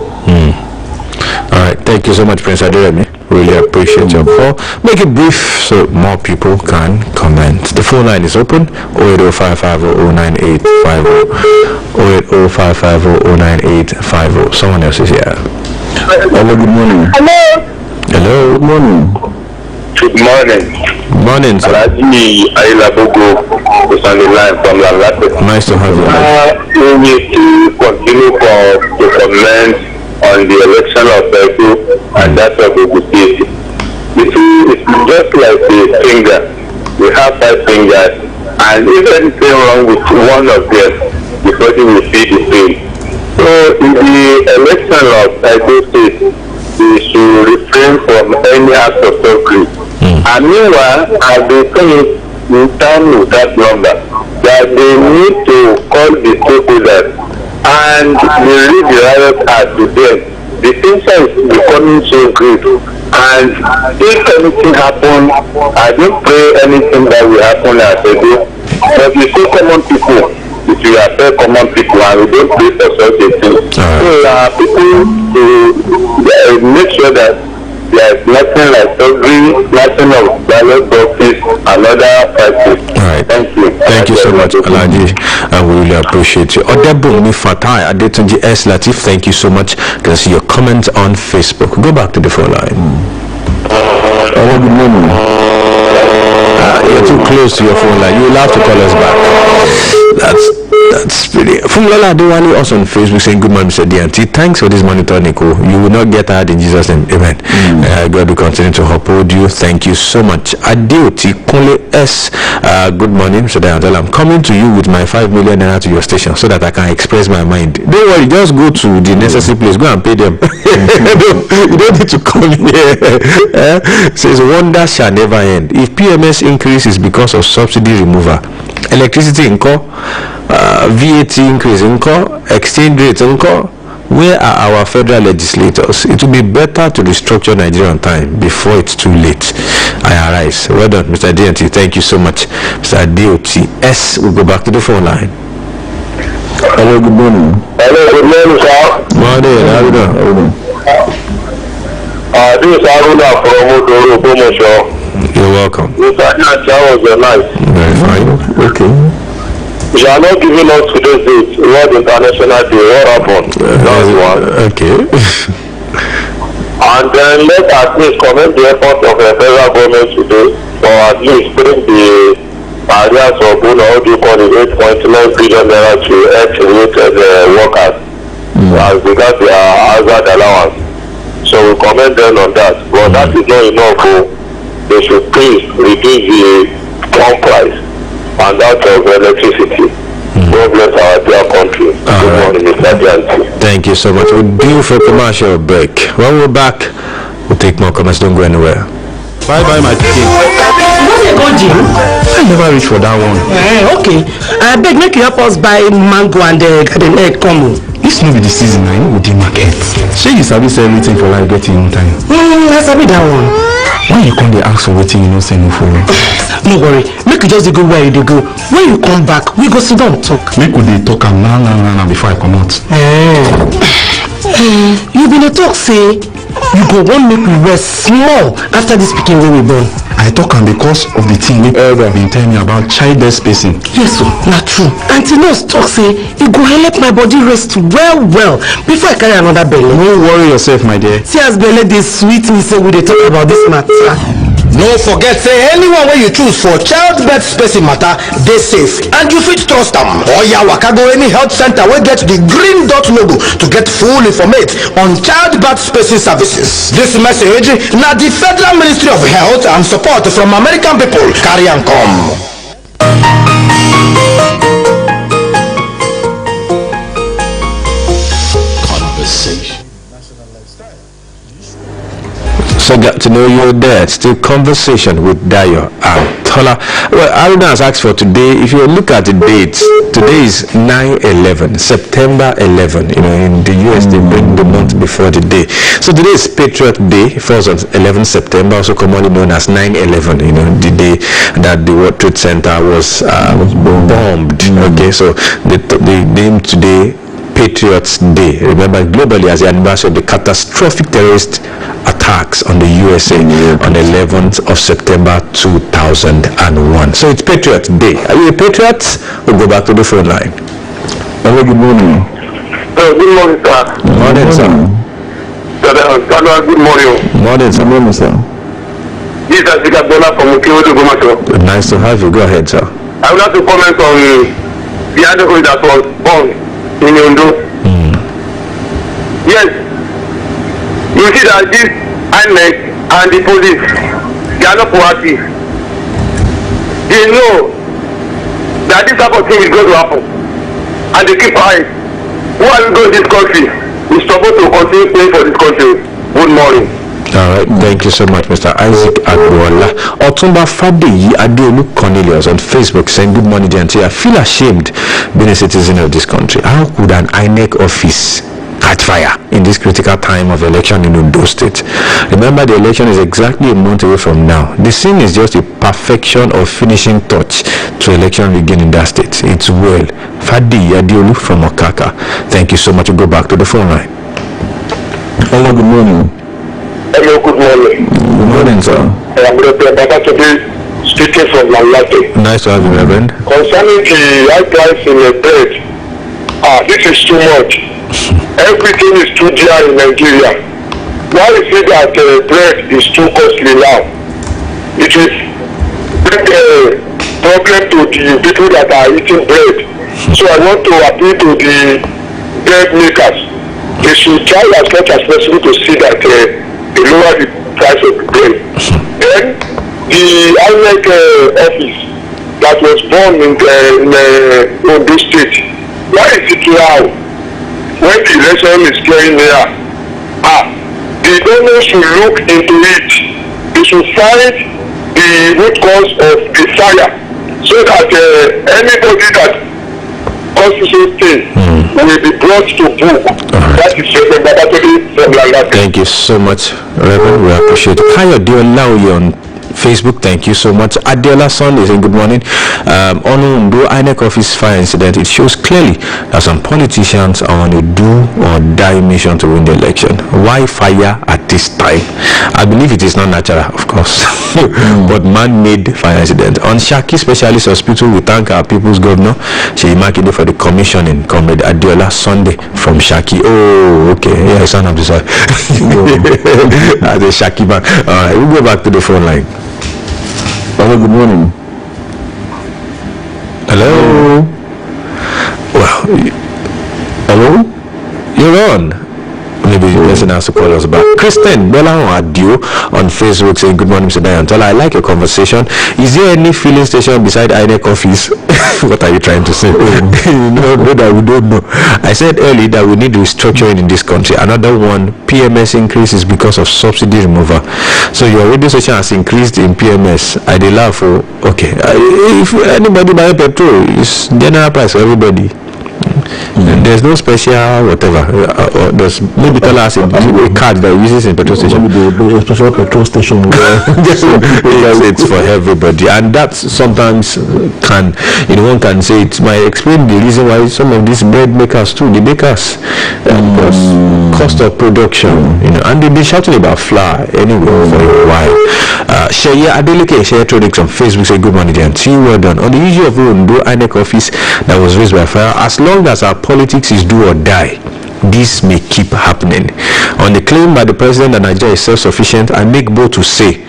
All right, thank you so much, Prince Adelemi. Really appreciate your call. Make it brief so more people can comment. The phone line is open. 08055009850. 08055009850. Someone else is here. Hello, good morning. Hello. Good morning. Good morning. Morning, sir. Alaji Aylabogo is on the line from Lalate. Nice to have you. We will still continue to comment on the election of Edo and that of the state. You see, it's just like a finger. We have 5 fingers, and if anything wrong with one of them, the body will feel the pain. So in the election of Edo state, we should refrain from any act of trickery. And meanwhile, I've been saying in time with that number that they need to call the stakeholders and they read the riot act to them. The tension is becoming so great, and if anything happens, I don't pray anything that will happen at Edo. But we see common people. If you affect common people, and we don't pray for such a thing. So people to make sure that there is nothing like nothing of ballot boxes and other practice. All right. Thank you. Thank you so much, Alaji. I really appreciate you. Odebunmi Fatai Adetunji S. Latif, thank you so much. Can see your comment on Facebook. Go back to the phone line. Hello, good morning. You're too close to your phone line. You'll have to call us back. That's pretty. Fungola Adewale also on Facebook saying, good morning, Mr. DNT. Thanks for this monitor, Nico. You will not get tired in Jesus' name. Amen. God will continue to uphold you. Thank you so much. Adeoti Kunle S. Good morning, Mr. DNT. I'm coming to you with my 5 million naira to your station so that I can express my mind. Don't worry, just go to the necessary place. Go and pay them. You don't need to come here. Says, wonder shall never end. If PMS increase is because of subsidy removal, electricity income, VAT increase income, exchange rate income. Where are our federal legislators? It will be better to restructure Nigeria on time before it's too late. I arise. Well done, Mr. DNT. Thank you so much. Mr. DOTS, we'll go back to the phone line. Hello, good morning. Hello, good morning, sir. Morning, how are you doing? This is Aruna from Odoro. You're welcome. Mr. That was nice. Very fine. Okay. You are not giving us today's date. World International Day. What happened? That's one. Okay. And then let at least commend the effort of the federal government today for at least putting the areas of what do you call it, 8.9 billion naira to health-related workers as regards their hazard allowance. So we commend them on that. But that is not enough. They should please reduce the pump price and that of electricity. God bless our dear country. Good morning, Mr. Dianti. Thank you so much. We're due for a commercial break. When we're back, we'll take more comments. Don't go anywhere. Bye bye, my pikin. I never reach for that one. Okay. I beg make you help us buy mango and garden egg come. This no be the season now, you know, the market. Shey you sabi sell everything for life getting on time. I sabi that one. When you come dey ask for wetin you no say no follow. No worry, make you just dey go where you dey go. When you come back, we go sit down talk. Make we dey talk am now before I come out. You been dey talk say you go wan make we rest small after this pikin wey we born. I talk am because of the thing wey elder been tell me about child spacing. Yes o, na true. Aunty nurse talk say e go help my body rest well before I carry another belle. No worry yourself, my dear. See as belle dey sweet me say we dey talk about this matter. No forget say anyone wey you choose for childbirth spacing matter dey safe and you fit trust am. Oya waka go any health center wey get the green dot logo to get full informate on childbirth spacing services. This message na the Federal Ministry of Health and support from American people carry am come. So got to know you're there. Still conversation with Dayo and Tola. Well, Aruna has asked for today. If you look at the dates, today is 9/11, September 11. You know, in the US they bring the month before the day. So today is Patriot Day. It falls on 11 September, also commonly known as 9/11. You know, the day that the World Trade Center was bombed. Okay, so the name today Patriots Day. Remember globally as the anniversary of the catastrophic terrorist attacks on the USA on the 11th of September 2001. So it's Patriots Day. Are you a patriot? We'll go back to the phone line. Hello, good morning. Good morning, sir. Morning, sir. Good morning. Morning, sir. Good morning, sir. This is Asika Bola from Okewodo Gomato. Nice to have you. Go ahead, sir. I would like to comment on the article that was born in Ondo. Yes, you see that this INEC and the police, they are not proactive. They know that this type of thing is going to happen, and they keep quiet. Who are we going to this country? We're supposed to continue paying for this country. Good morning. All right, thank you so much, Mr. Isaac Agbola. Otumba Fadeyi Adeolu Cornelius on Facebook saying, good morning, DNT. I feel ashamed being a citizen of this country. How could an INEC office catch fire in this critical time of election in Ondo State? Remember, the election is exactly a month away from now. The scene is just a perfection of finishing touch to election rigging in that state. It's well. Fadeyi Adeolu from Okaka. Thank you so much. We'll go back to the phone line. Hello, good morning. Hello, good morning. Good morning, sir. I'm Reverend Babatobi speaking from Malate. Nice to have you, Reverend. Concerning the high price in the bread, this is too much. Everything is too dear in Nigeria. Why is it that bread is too costly now? It is a problem to the people that are eating bread. So I want to appeal to the bread makers. They should try as much as possible to see that they lower the price of the bread. Then the INEC office that was born in Ondo State, why is it now when the election is going near? The government should look into it. They should find the root cause of the fire so that anybody that causes those things will be brought to book. That is Reverend Babatoli from Langata. Thank you so much, Reverend. We appreciate it. Hi, Oluyole on Facebook, thank you so much. Adela Sunday saying good morning. On the INEC office fire incident, it shows clearly that some politicians are on a do or die mission to win the election. Why fire at this time? I believe it is not natural, of course, but man-made fire incident. On Shaki Specialist Hospital, we thank our people's governor, Sheyi Makinde, for the commissioning. Comrade Adela Sunday from Shaki. Oh, okay. Yeah, son of the side. As a Shaki man. All right, we'll go back to the phone line. Hello, good morning. Hello. Well, hello. You're on. Maybe the person has to call us back. Kristen Bola Adio on Facebook saying good morning, Mr. Diane Tola. I like your conversation. Is there any filling station beside INEC office? What are you trying to say? No, that we don't know. I said earlier that we need restructuring in this country. Another one, PMS increase is because of subsidy removal. So your radio station has increased in PMS. I did laugh. Okay. If anybody buy petrol, it's general price for everybody. There's no special whatever. There's maybe tell us a card that uses in petrol station. The special petrol station. It's for everybody, and that sometimes can, one can say it might explain the reason why some of these bread makers too, the bakers, because cost of production, and they've been shouting about flour anyway for a while. Shaya Adeleke Shaya Tronics on Facebook say good morning and see well done on the issue of Ondo INEC office that was raised by fire. As long as our politics is do or die, this may keep happening. On the claim by the president that Nigeria is self-sufficient, I make bold to say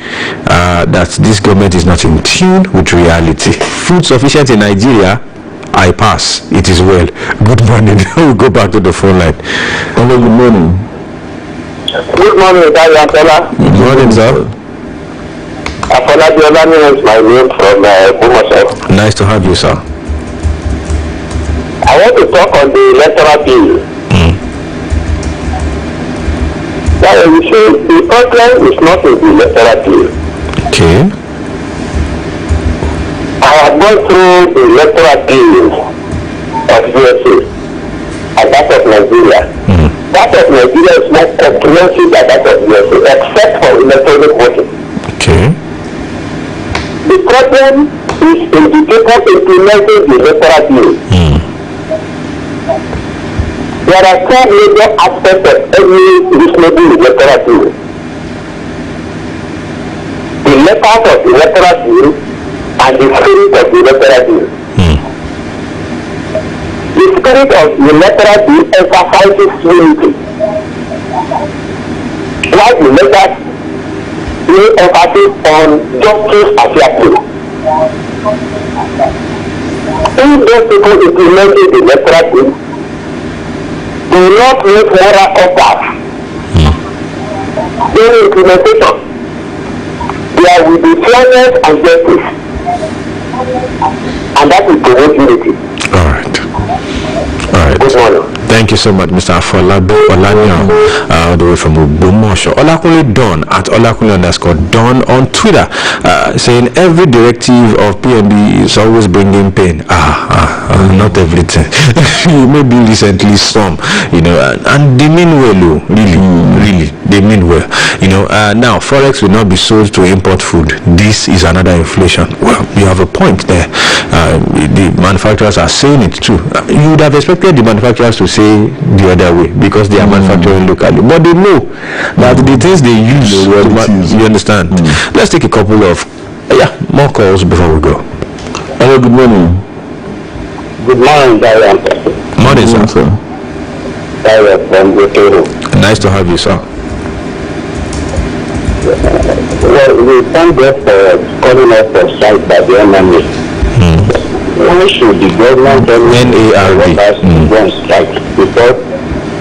that this government is not in tune with reality. Food sufficient in Nigeria, I pass. It is well. Good morning. We'll go back to the phone line. Hello, good morning. Good morning, Diane Tola. Good morning, sir. Afolabi is my name from Bumoso. Nice to have you, sir. I want to talk on the electoral bill. Now, you see, the problem is not in the electoral bill. Okay. I have gone through the electoral bill of USA and that of Nigeria. That of Nigeria is more comprehensive than that of USA, except for electronic voting. Okay. The problem is in the people implementing the electoral bill. There are two major aspects of every reasonable electoral bill. The letters of the electoral bill and the spirit of the electoral bill. The spirit of the electoral bill emphasizes unity, while the letters lay emphasis on justice and fair play. If those people implementing the electoral bill do not make moral compass during implementation, there will be fairness and justice, and that will promote unity. All right. Good morning. Thank you so much, Mr. Afolabi Olanya, all the way from Ubumosho. Olakunle Don at Olakunle_Don on Twitter, saying every directive of PNB is always bringing pain. Not everything. Maybe recently some, and they mean well, really, they mean well. Now forex will not be sold to import food. This is another inflation. Well, you have a point there. The manufacturers are saying it too. You would have expected the manufacturers to say the other way because they are manufacturing locally, but they know that the things they use, you understand. Let's take a couple of more calls before we go. Hello, good morning. Good morning, Diane. Morning, sir. Diane from Gotoro. Nice to have you, sir. Well, we thank God for calling us for strike by the enemy. Why should the government NARD go on strike because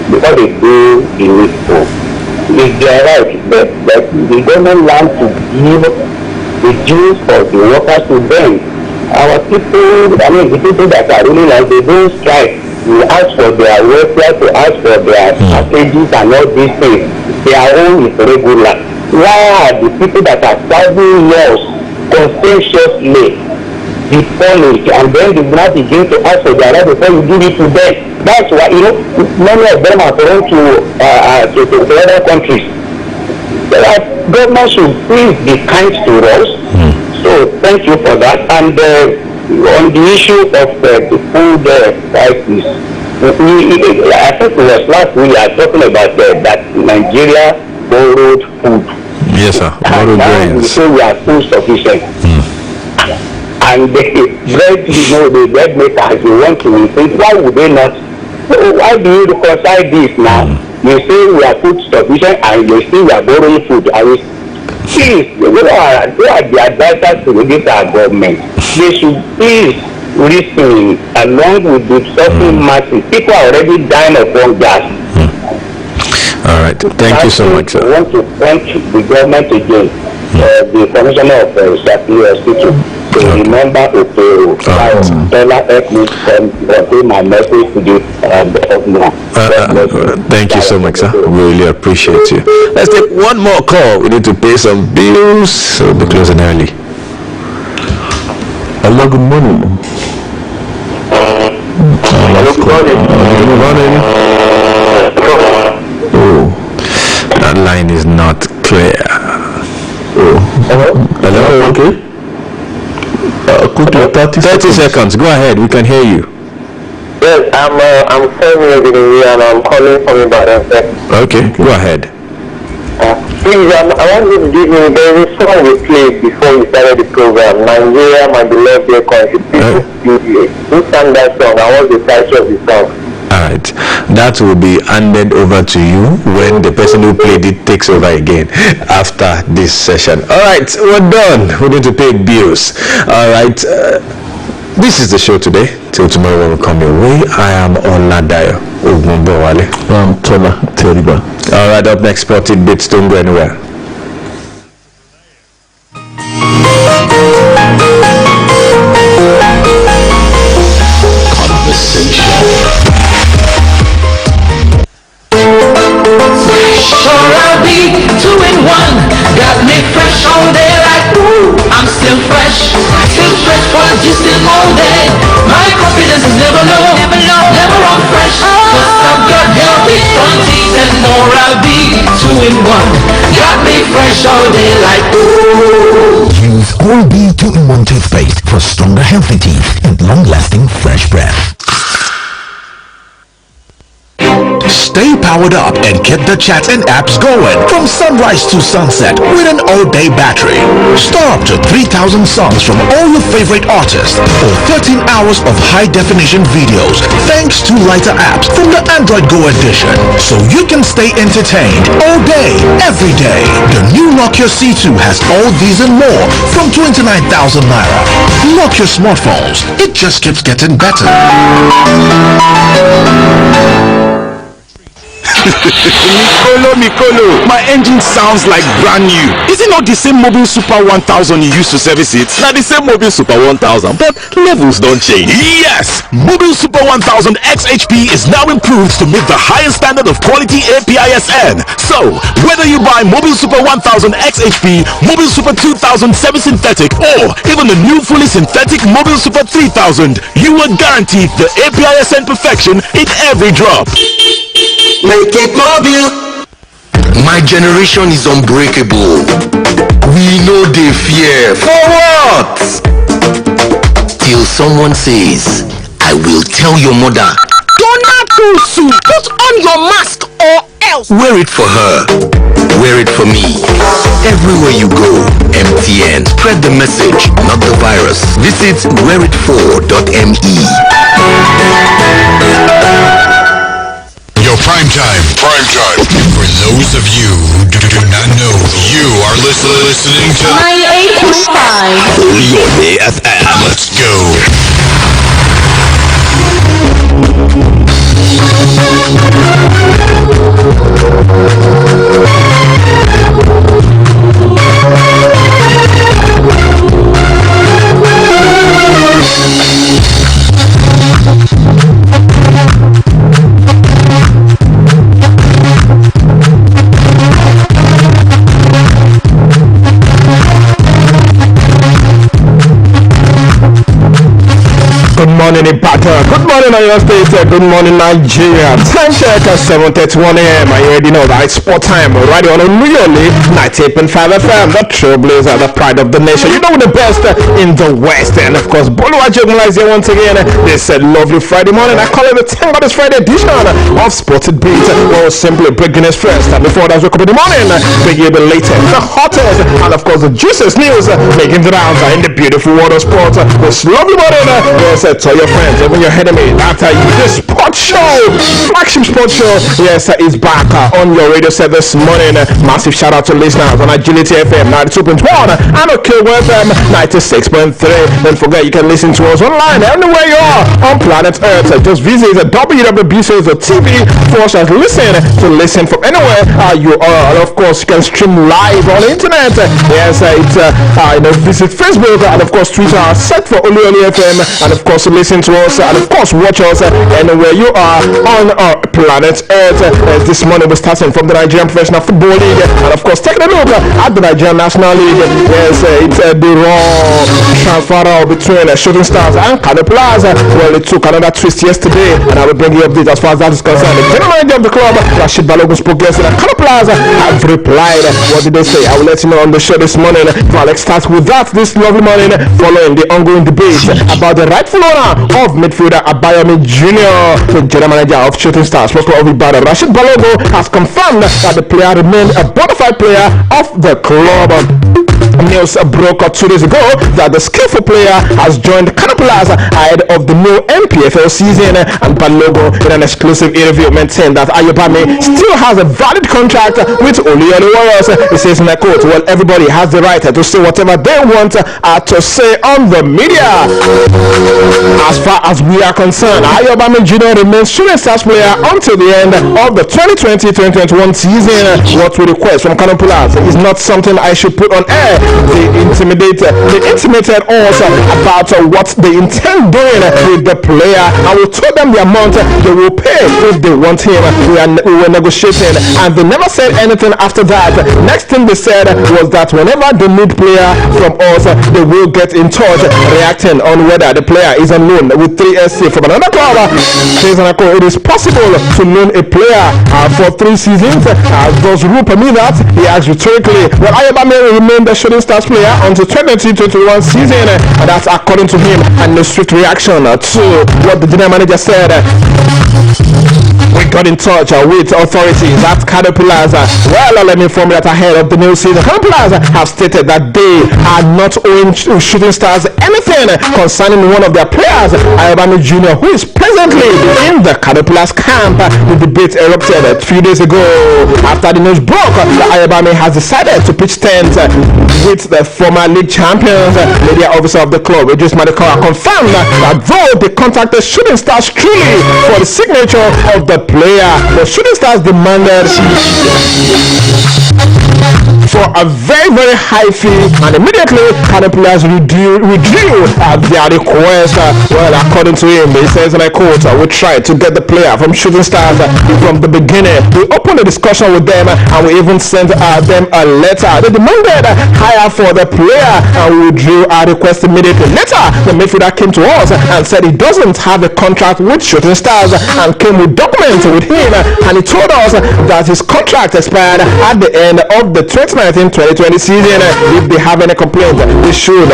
they do the needful? If they are right, but the government wants to give the dues for the workers to them. Our people, the people that are really like they don't strike, we ask for their welfare, to ask for their packages and all these things. Their own is regular. Why are the people that are serving laws conscientiously be polished, and then they will not begin to ask for their right before you give it to them. That's why, many of them are going to other countries. Government should please be kind to us. So thank you for that. And on the issue of the food crisis, I think it was last week we are talking about that Nigeria borrowed food. Yes, sir. And now we say we are food sufficient. And the bread makers, they want to think, why would they not? So why do you reconcile this now? You say we are food sufficient and you say we are borrowing food. Please, they are the advisors to this our government. They should please listen along with the suffering masses. People are already dying of hunger. All right. Thank you so much, sir. I want to thank the government again, the commissioner of Shakti Hospital, to remember to Tola help me convey my message to the governor. Thank you so much, sir. Really appreciate you. Let's take one more call. We need to pay some bills, so we'll be closing early. Hello, good morning. Good morning. Oh, that line is not clear. Hello. Okay. Quickly, 30 seconds. Go ahead. We can hear you. Yes, I'm Samuel and I'm calling from Ibadan. Okay, go ahead. Please, I want you to give me the song we played before we started the program. Nigeria, my beloved dear country. Who sang that song? I want the title of the song. Alright, that will be handed over to you when the person who played it takes over again after this session. Alright, we're done. We need to pay bills. Alright, this is the show today. Till tomorrow when we come your way, I am Oladayo Ogunbowale. I'm Tola Teriba. Alright, up next, Spotted Bits. Don't go anywhere. Got me fresh all day like ooh, I'm still fresh for just all day. My confidence is never low, never on fresh. Cause I've got healthy strong teeth and Oral-B 2-in-1. Got me fresh all day like ooh. Use Oral-B 2-in-1 toothpaste for stronger healthy teeth and long-lasting fresh breath. Stay powered up and get the chats and apps going from sunrise to sunset with an all-day battery. Store up to 3,000 songs from all your favorite artists or 13 hours of high-definition videos thanks to lighter apps from the Android Go edition, so you can stay entertained all day, every day. The new Nokia C2 has all these and more from 29,000 Naira. Lock your smartphones. It just keeps getting better. Mikolo, my engine sounds like brand new. Is it not the same Mobile Super 1000 you used to service it? Not the same Mobile Super 1000, but levels don't change. Yes! Mobile Super 1000 XHP is now improved to meet the highest standard of quality APISN. So, whether you buy Mobile Super 1000 XHP, Mobile Super 2000 semi-synthetic, or even the new fully synthetic Mobile Super 3000, you will guarantee the APISN perfection in every drop. Make it mobile. My generation is unbreakable. We know they fear. For what? Till someone says, I will tell your mother. Donatusu, put on your mask or else. Wear it for her. Wear it for me. Everywhere you go, MTN. Spread the message, not the virus. Visit wearit4.me. Yo, prime time. For those of you who do not know, you are listening to 98.5 Oluyole FM. Let's go. Good morning, Ibadan. Good morning, Oyo State. Good morning, Nigeria. Time check at 7:31 a.m. I already know that it's sport time. Right on Oluyole, 98.5 FM. The Trailblazer, the pride of the nation. You know the best in the West. And of course, Boluwajogunla is here once again. This lovely Friday morning. I call it the Thank God It's Friday edition of Sported Beat. We'll simply break Guinness first. And before that, wake up in the morning, bring you the latest, the hottest, and of course, the juiciest news making the rounds in the beautiful world of sports. This lovely morning. Yes, tell your friends, even your enemy, after you this sports show, flagship sports show, yes, is back on your radio set this morning. Massive shout out to listeners on Agility FM 92.1 and OK FM 96.3. Don't forget you can listen to us online anywhere you are on planet Earth. Just visit www.tv/listen from anywhere you are. And of course, you can stream live on the internet. Yes, it's visit Facebook and of course Twitter. Search for Oluyole FM and of course listen to us and of course watch us anywhere you are on our planet Earth. This morning we're starting from the Nigerian Professional Football League and of course taking a look at the Nigerian National League. Yes, it's the raw transfer between Shooting Stars and Kano Plaza. Well, it took another twist yesterday and I will bring you updates as far as that is concerned. The general manager of the club, Rashid Balogun, spoke yesterday and Kano Plaza have replied. What did they say? I will let you know on the show this morning. Alex starts with that this lovely morning following the ongoing debate about the rightful owner of midfielder Abayomi Jr. The general manager of Shooting Stars, Prosper of Ibadan, Rashid Balogun, has confirmed that the player remained a bona fide player of the club. News broke 2 days ago that the skillful player has joined Kano Plaza ahead of the new MPFL season, and Balogun in an exclusive interview maintained that Ayobami still has a valid contract with Oluyole Warriors. He says in a quote, well, everybody has the right to say whatever they want to say on the media. As far as we are concerned, Ayobami Jr. remains Shooting Stars player until the end of the 2020-2021 season. What we request from Kano Plaza is not something I should put on air. They intimated us about what they intend doing with the player, and we told them the amount they will pay if they want him. We were negotiating and they never said anything after that. Next thing they said was that whenever they need player from us, they will get in touch, reacting on whether the player is on loan with 3SC from another club. It is possible to loan a player for 3 seasons. Does rule permit that? He asked rhetorically. Well, Ayobami remained the Shooting Stars player until 2021 season, and that's according to him, and no strict reaction to what the general manager said. We got in touch with authorities at Kano Plaza. Well, let me inform you that ahead of the new season, Kano Plaza have stated that they are not owing Shooting Stars anything concerning one of their players, Ayobami Jr., who is presently in the Kano Plaza camp. The debate erupted a few days ago after the news broke that Ayobami has decided to pitch tent with the former league champions. Media officer of the club, Regis Madikola, confirmed that though they contacted Shooting Stars truly for the signature of the player, the Shooting Stars demanded for a very, very high fee, and immediately Kano players withdrew their request. Well, according to him, he says, and I quote, we tried to get the player from Shooting Stars from the beginning. We opened a discussion with them and we even sent them a letter. They demanded higher for the player and we withdrew our request immediately. Later, the midfielder came to us and said he doesn't have a contract with Shooting Stars and came with documents with him, and he told us that his contract expired at the end of the 2019-2020 season. If they have any complaint, they should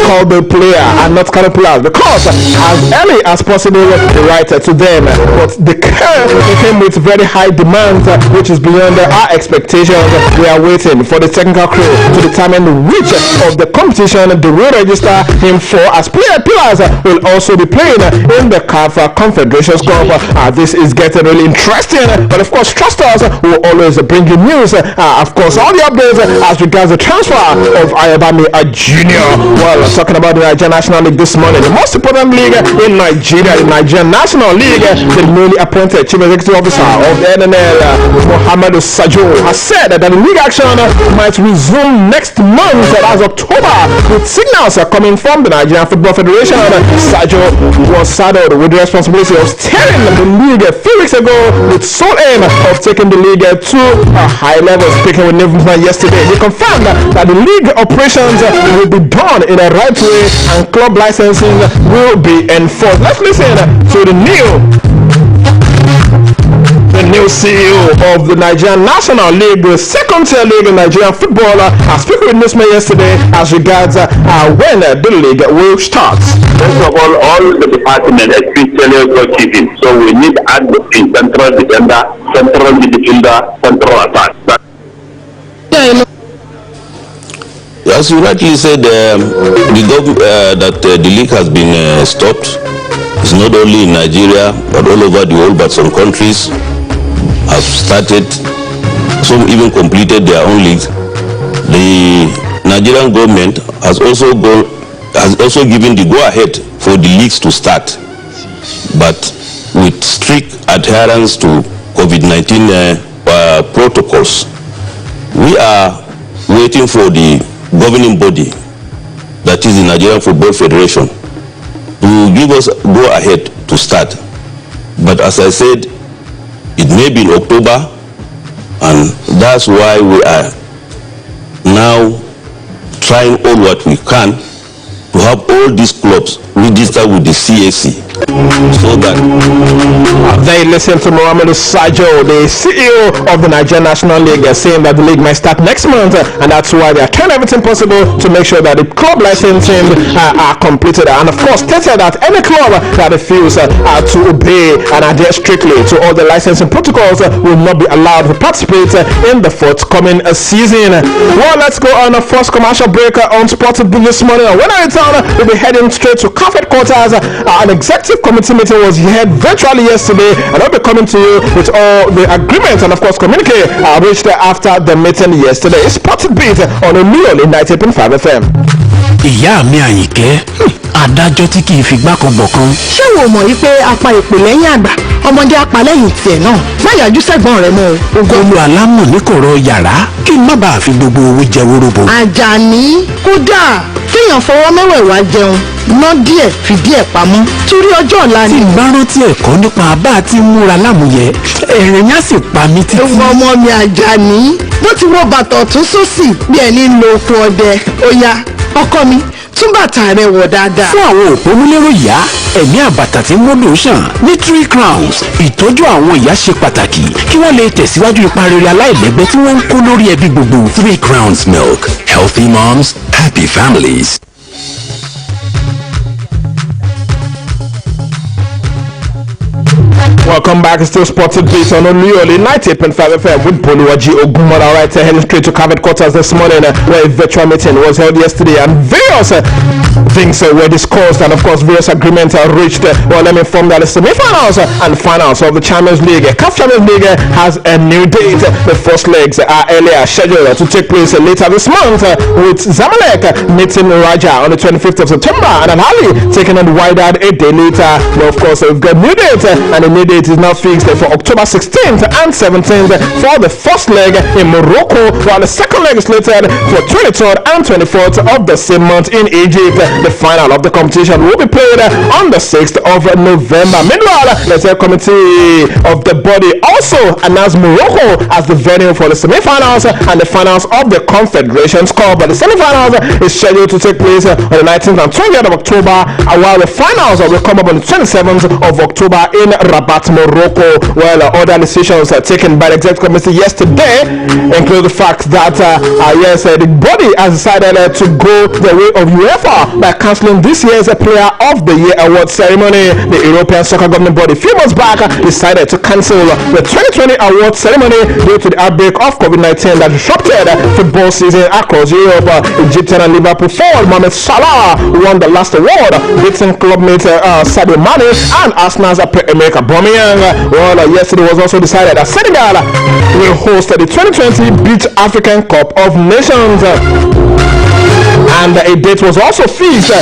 call the player and not Kano Plaza, because as early as possible they write to them. But the came with very high demands, which is beyond our expectations. We are waiting for the technical crew to determine which of the competition they will register him for, as players will also be playing in the CAF Confederations Cup. This is getting really interesting, but of course trust us, we will always bring you news, of course all the updates as regards the transfer of Ayobami Jr. Well, talking about the Nigerian National League this morning, the most important league in Nigeria, the Nigerian National League, the newly appointed Chief Executive Officer of the NNL, Mohammed Sajo, has said that the league action might resume next month, as October, with signals coming from the Nigerian Football Federation. Sajo was saddled with the responsibility of steering the league a few weeks ago with sole aim of taking the league to a high level. Speaking with News yesterday. They confirmed that the league operations will be done in the right way and club licensing will be enforced. Let's listen to the new CEO of the Nigerian National League, the second-tier league in Nigerian football. I spoke with Nisma yesterday as regards when the league will start. First of all the departments, especially goalkeeping. So we need advocacy, central defender, central midfielder, central attack. As you rightly said, that the league has been stopped. It's not only in Nigeria, but all over the world, but some countries have started, some even completed their own leagues. The Nigerian government has also given the go-ahead for the leagues to start, but with strict adherence to COVID-19 protocols. We are waiting for the governing body, that is the Nigerian Football Federation, to give us go-ahead to start. But as I said, it may be in October, and that's why we are now trying all what we can to have all these clubs register with the CAC, so that they listen to Mohamed Sajo, the CEO of the Nigerian National League, saying that the league might start next month, and that's why they are trying everything possible to make sure that the club licensing are completed, and of course stated that any club that refuses to obey and adhere strictly to all the licensing protocols will not be allowed to participate in the forthcoming season. Well, let's go on a first commercial break on Sports this morning. When I return, we'll be heading straight to CAF headquarters. An executive committee meeting was held virtually yesterday, and I'll be coming to you with all the agreements and of course communique reached after the meeting yesterday. Sports Beat on Oluyole 90.5 FM. Ìyá mi Àyìnkẹ́, adájọ́ tí kì í fi gbá kan bọ̀ kan. Ṣé wo mọ̀ wípé apá ìpè lẹ́yìn àgbà ọmọdé apá lẹ́yìn tiẹ̀ náà má yájú sẹ́gbọ́n rẹ̀ mọ́ o. Olú alámọ̀ ní kọ̀rọ̀ yàrá kí n má bàa fi gbogbo owó jẹ wóróbo. Àjàní kódà kéèyàn fọwọ́ mẹ́wẹ̀ẹ̀wá jẹun ná díẹ̀ fi díẹ̀ pamọ́ torí ọjọ́ ọ̀la ni. Tí n bá rántí ẹ̀kọ́ nípa bá a ti múra lámúyẹ ẹ̀rín yá sì pa mí títí. Ọmọ mi Àjàní bó ti wọ bàtà ọ̀tún sósì bí ẹni ń lo oko ọdẹ. Ó yá ọkọ mi tún bàtà rẹ wọ̀ dáadáa. Fún àwọn òpómúlérò ìyá ẹ̀mí àbàtà tí mọ́dọ̀ ṣàn ní 3 crowns ìtọ́jú àwọn ìyá ṣe pàtàkì kí wọ́n lè tẹ̀síwájú ipa rere aláìlẹ́gbẹ́ tí wọ́n ń kó lórí ẹbí gbogbo. 3 crowns milk. Healthy moms, happy families. Welcome back. It's still Sported Beats on Oluyole 98.5 FM with Boluwaji Ogunmola. All right, heading straight to CAF headquarters this morning where a virtual meeting was held yesterday and various things were discussed and of course various agreements are reached. Well, let me inform that the semi-finals and finals of the Champions League, CAF Champions League has a new date. The first legs are earlier scheduled to take place later this month with Zamalek meeting Raja on the 25th of September and Al Ahly taking on Wydad a day later. Well, of course, we've got new date and the new date is now fixed for October 16th and 17th for the first leg in Morocco, while the second leg is slated for 23rd and 24th of the same month in Egypt. The final of the competition will be played on the 6th of November. Meanwhile, the third committee of the body also announced Morocco as the venue for the semi-finals and the finals of the Confederations Cup. But the semi-finals is scheduled to take place on the 19th and 20th of October, while the finals will come up on the 27th of October in Rabat, Morocco. Well, other decisions taken by the executive committee yesterday include the fact that the body has decided to go the way of UEFA by cancelling this year's Player of the Year award ceremony. The European Soccer Governing Body a few months back decided to cancel the 2020 award ceremony due to the outbreak of COVID-19 that disrupted football season across Europe. Egyptian and Liverpool forward Mohamed Salah won the last award, beating clubmate Sadio Mane and Arsenal's Pierre-Emerick Aubameyang. Well, yesterday was also decided that Senegal will host the 2020 Beach African Cup of Nations. And a date was also fixed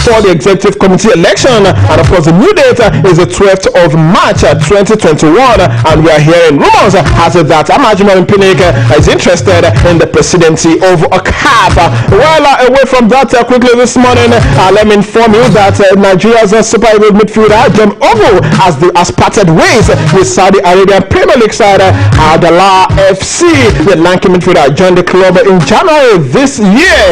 for the executive committee election, and of course the new date is the 12th of March 2021, and we are hearing rumors as if that Amajimo Pinnick is interested in the presidency of CAF. Well, away from that, quickly this morning, let me inform you that Nigeria's Super Eagles midfielder John Ogu has parted ways with Saudi Arabian Premier League side Adala FC. The Lanky midfielder joined the club in January this year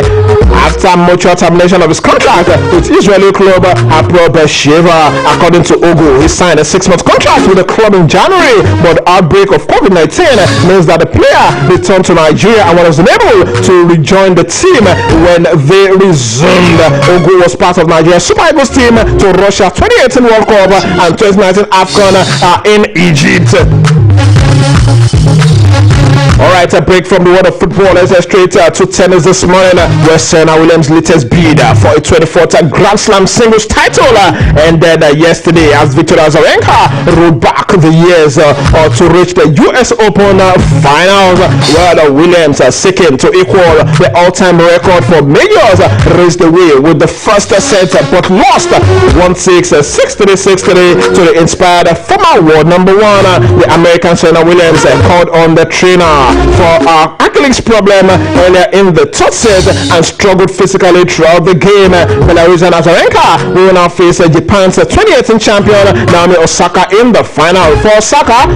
after mutual termination of his contract with Israeli club Hapoel Beersheva. According to Ogu, he signed a 6-month contract with the club in January, but outbreak of COVID-19 means that the player returned to Nigeria and was unable to rejoin the team when they resumed. Ogu was part of Nigeria's Super Eagles team to Russia 2018 World Cup and 2019 AFCON in Egypt. Alright, a break from the world of football. Let's head straight to tennis this morning, where Serena Williams' latest bid for a 24th Grand Slam singles title ended yesterday as Victoria Azarenka rode back the years to reach the US Open finals, where Williams, seeking to equal the all-time record for majors, raced away with the first set but lost 1-6, 6-3, 6-3 to the inspired former world number one. The American Serena Williams called on the trainer for Achilles problem earlier in the third set and struggled physically throughout the game. Belarusian Azarenka will now face Japan's 2018 champion Naomi Osaka in the final. For Osaka,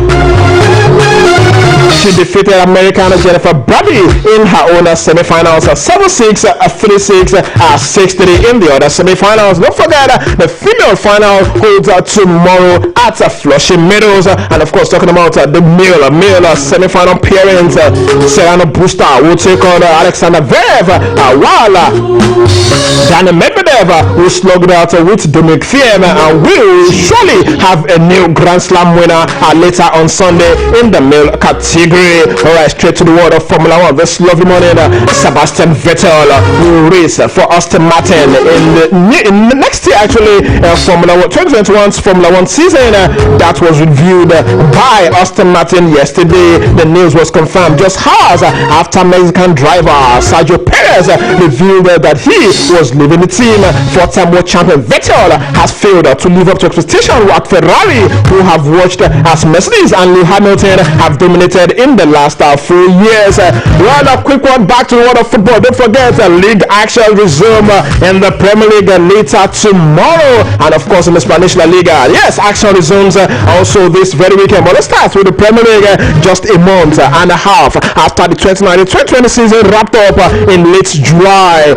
she defeated American Jennifer Brady in her own semifinals 7-6, 3-6, 6-3 in the other semifinals. Don't forget the female final holds tomorrow at Flushing Meadows, and of course talking about the male semifinal pairing. Serrano Busta will take on Alexander Zverev, while Daniel Medvedev will slug it out with Dominic Thiem and will surely have a new Grand Slam winner later on Sunday in the male category. Alright, straight to the world of Formula 1 this lovely morning. Sebastian Vettel will race for Aston Martin in the next year, actually. Formula 1 2021's Formula 1 season that was reviewed by Aston Martin yesterday. The news was confirmed just hours after Mexican driver Sergio Perez revealed that he was leaving the team. Four-time world champion Vettel has failed to live up to expectations at Ferrari, who have watched as Mercedes and Lewis Hamilton have dominated in the last 4 years. Well, a quick one back to the world of football. Don't forget, league action resume in the Premier League later tomorrow, and of course in the Spanish La Liga. Yes, action resumes also this very weekend. But let's start with the Premier League just a month and a half after the 2019-2020 season wrapped up in late July.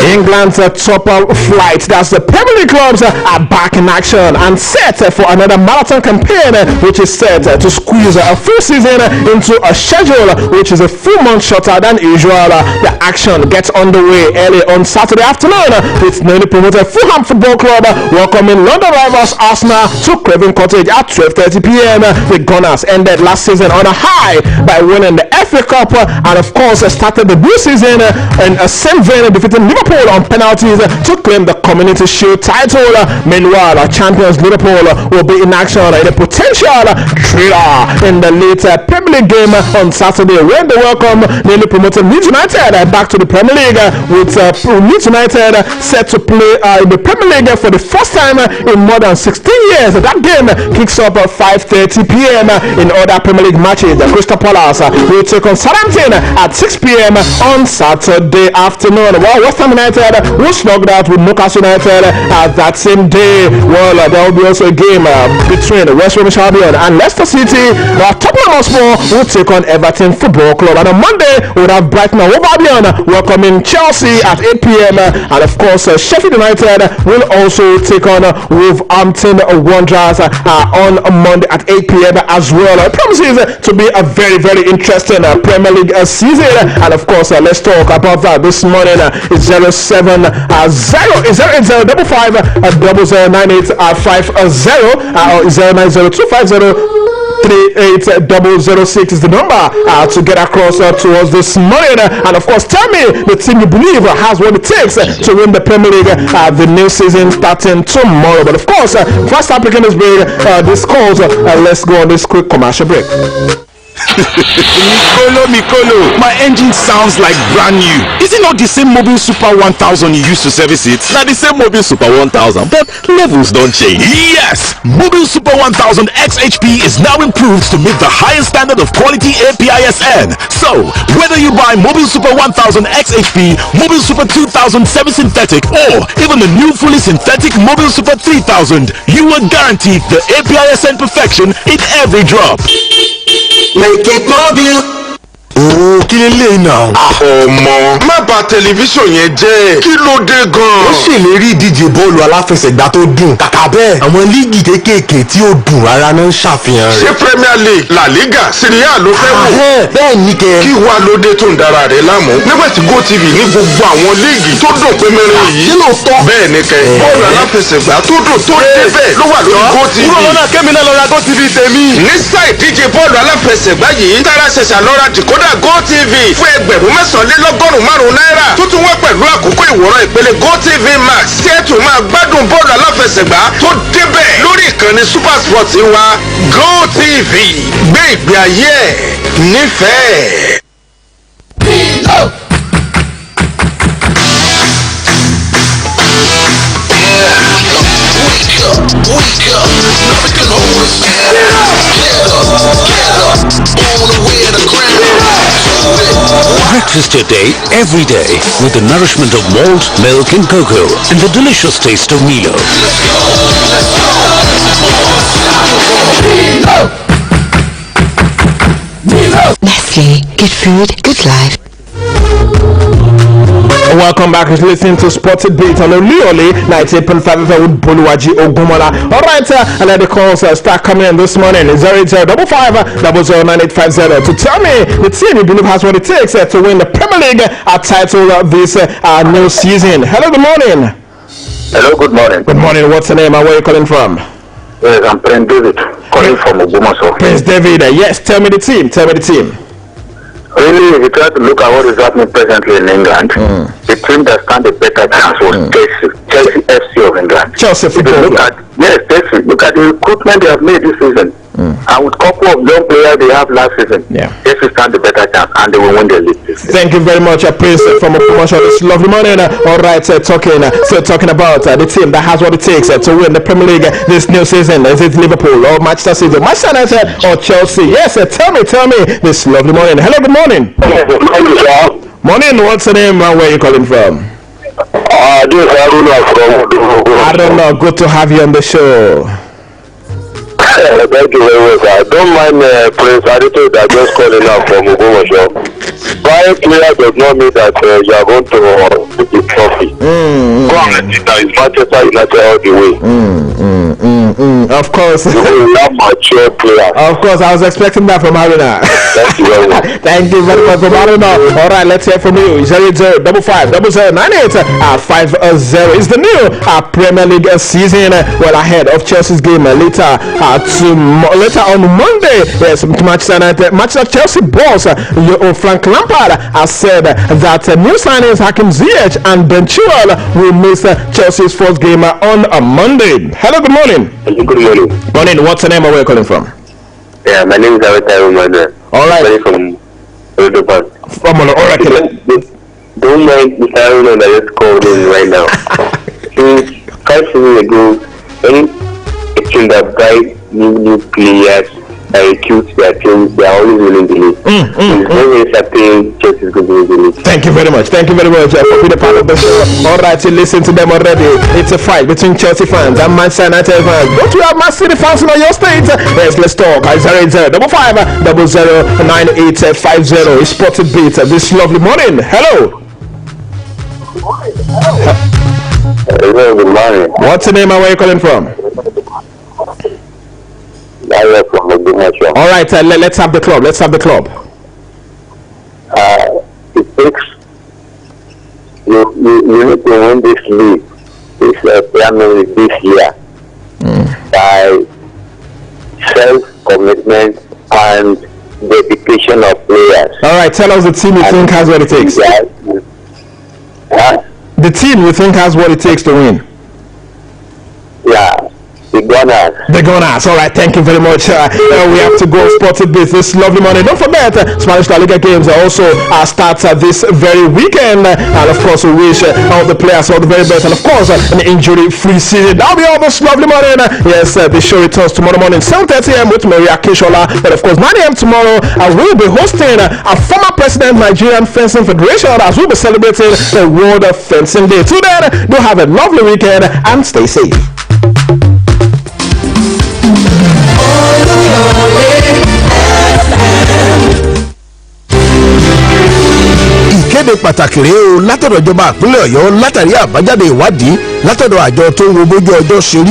England's top flight, that's the Premier League clubs, are back in action and set for another marathon campaign, which is set to squeeze a full season into a schedule which is a full month shorter than usual. The action gets underway early on Saturday afternoon with newly promoted Fulham Football Club welcoming London rivals Arsenal to Craven Cottage at 12:30 p.m. The Gunners ended last season on a high by winning the FA Cup and of course started the new season in a same vein, defeating Liverpool on penalties to claim the Community Shield title. Meanwhile, champions Liverpool will be in action in a potential thriller in the late Premier League game on Saturday when they welcome newly promoted Leeds United back to the Premier League, with Leeds United set to play in the Premier League for the first time in more than 16 years. That game kicks up at 5:30 p.m. In other Premier League matches, Crystal Palace will take on Southampton at 6 p.m. on Saturday afternoon, while West Ham United will slug that with Newcastle United that same day. Well, there will be also a game between West Bromwich Albion and Leicester City. Tottenham Hotspur will take on Everton Football Club, and on Monday we'll have Brighton and Hove Albion welcoming Chelsea at 8 p.m. and of course Sheffield United will also take on Wolverhampton Wanderers on Monday at 8 p.m. as well. It promises to be a very, very interesting Premier League season, and of course let's talk about that this morning. It's 070 0902550 is the number to get across to us this morning. And of course, tell me the team you believe has what it takes to win the Premier League the new season starting tomorrow. But of course, first up picking this break, this calls, let's go on this quick commercial break. Mikolo, my engine sounds like brand new. Is it not the same Mobile Super 1000 you used to service it? Now the same Mobile Super 1000, but levels don't change. Yes! Mobile Super 1000 XHP is now improved to meet the highest standard of quality APISN. So, whether you buy Mobile Super 1000 XHP, Mobile Super 2000 semi-synthetic, or even the new fully synthetic Mobile Super 3000, you are guaranteed the APISN perfection in every drop. Make it mobile. Ooo, kí lè lè náà? Ọmọ, má bà tẹlifíṣàn yẹn jẹ́. Kí ló dé gan-an? Ó ṣèlérí ìdíje bọ́ọ̀lù aláfẹsẹ̀gbá tó dùn. Kàkà bẹ́ẹ̀, àwọn líìgì kéékèèké tí ó dùn rárá náà ń ṣàfihàn rẹ̀. Ṣé Premier League, La Liga, Serie A ló fẹ́ wò? Bẹ́ẹ̀ ni kẹ́. Kí wá ló dé tó ń dára rẹ̀ láàmú? Nígbà tí GoTV ní gbogbo àwọn líìgì tó dùn pé mẹ́rin yìí. Ṣé lóòótọ́? Bẹ́ẹ̀ ni kẹ́. Bọ́ọ̀lù aláfẹsẹ̀gbá tó dùn tó débẹ̀ ló wà lórí GoTV. Kúrò lọ́nà kẹ́mi náà lọ ra GoTV tèmi. Ní sáà ìdíje bọ́ọ̀lù aláfẹsẹ̀gbá yìí, Tara ṣẹ̀ṣà lọ ra dìkódà GoTV fún ẹgbẹ̀rún mẹ́sàn-án-lé-lọ́gọ́rùn-ún márùn-ún náírà tó tún wá pẹ̀lú àkókò ìwòran ìpele GoTV Max tí ẹ tún máa gbádùn bọ́ọ̀lù aláfẹsẹ̀gbá tó débẹ̀ lórí ìkànnì Super Sport wa GoTV gbé ìgbé ayé ẹ̀ nífẹ̀ẹ́. Breakfast your day every day with the nourishment of malt, milk and cocoa and the delicious taste of Milo. Nestle, good food, good life. Welcome back. You're listening to Spotted Beat on Oluyole 98.5 FM with Boluwaji Ogunmola. Alright, and let the calls start coming in this morning. 08055 to tell me the team you believe has what it takes to win the Premier League title this new season. Hello, good morning. Hello, good morning. Good morning. What's the name and where are you calling from? Yes, I'm Prince David, calling from Ogbomoso. Prince David, yes, tell me the team. Really, if you try to look at what is happening presently in England, the team that stand a better chance was Chelsea FC of England. Chelsea football. Look at the recruitment they have made this season, and with a couple of young players they have last season. Chelsea stand a better chance, and they will win the league this season. Thank you very much, Prince, from a promotion this lovely morning. All right, talking about the team that has what it takes to win the Premier League this new season. Is it Liverpool or Manchester City, Manchester United or Chelsea? Yes, tell me this lovely morning. Hello, good morning. Morning, what's the name and where are you calling from? This is Aruna from Aruna, good to have you on the show. Thank you very much. I don't mind Prince Adito that just calling out from Ogbomoso. Buying players does not mean that you are going to win the trophy. Go and see that it's Manchester United all the way. Of course. You will have mature players. Of course, I was expecting that from Aruna. Thank you very much. Thank you very much from Aruna. All right, let's hear from you. 08055009850 is the new Premier League season. Well, ahead of Chelsea's game later on Monday. Yes, Manchester Chelsea boss Frank Lampard has said that new signings Hakim Ziyech and Ben Chilwell will miss Chelsea's first game on Monday. Hello, good morning. Good morning. Morning. What's the name and where are you calling from? Yeah, my name is Aweta Romano. All right. From Odoban. From Oracle. Don't mind Mr. Romano that just called in right now. Since 5 seasons ago, any team that buys new players and recruits their teams, they are always winning the league. It's very certain Chelsea is going to win the league. Thank you very much for being a part of the show. Alright, you listen to them already. It's a fight between Chelsea fans and Manchester United fans. Don't you have Man City fans in your state? Yes, let's talk. 08055009850 is Spotted Beat this lovely morning. Hello. Hello, good morning. What's the name and where are you calling from? All right, let's have the club. It takes you need to win this league, this Premier League this year by self-commitment and dedication of players. All right, tell us the team you think has what it takes. The team you think has what it takes to win. Yeah, the Gunners. The Gunners. All right, thank you very much. We have to go sporty biz this lovely morning. Don't forget, Spanish La Liga games also start this very weekend. And of course, we wish all the players all the very best. And of course, an injury-free season. That'll be all this lovely morning. Yes, the show returns tomorrow morning, 7:30 a.m. with Maria Kishola. But of course, 9 a.m. tomorrow, we'll be hosting a former president Nigerian Fencing Federation as we'll be celebrating the World Fencing Day. Till then, do have a lovely weekend and stay safe. ìkéde pàtàkì rèé o látọ̀dọ̀ ìjọba ìpínlẹ̀ Ọ̀yọ́ látàrí àbájáde ìwádìí látọ̀dọ̀ àjọ tó ń wo bójú ọjọ́ ṣe rí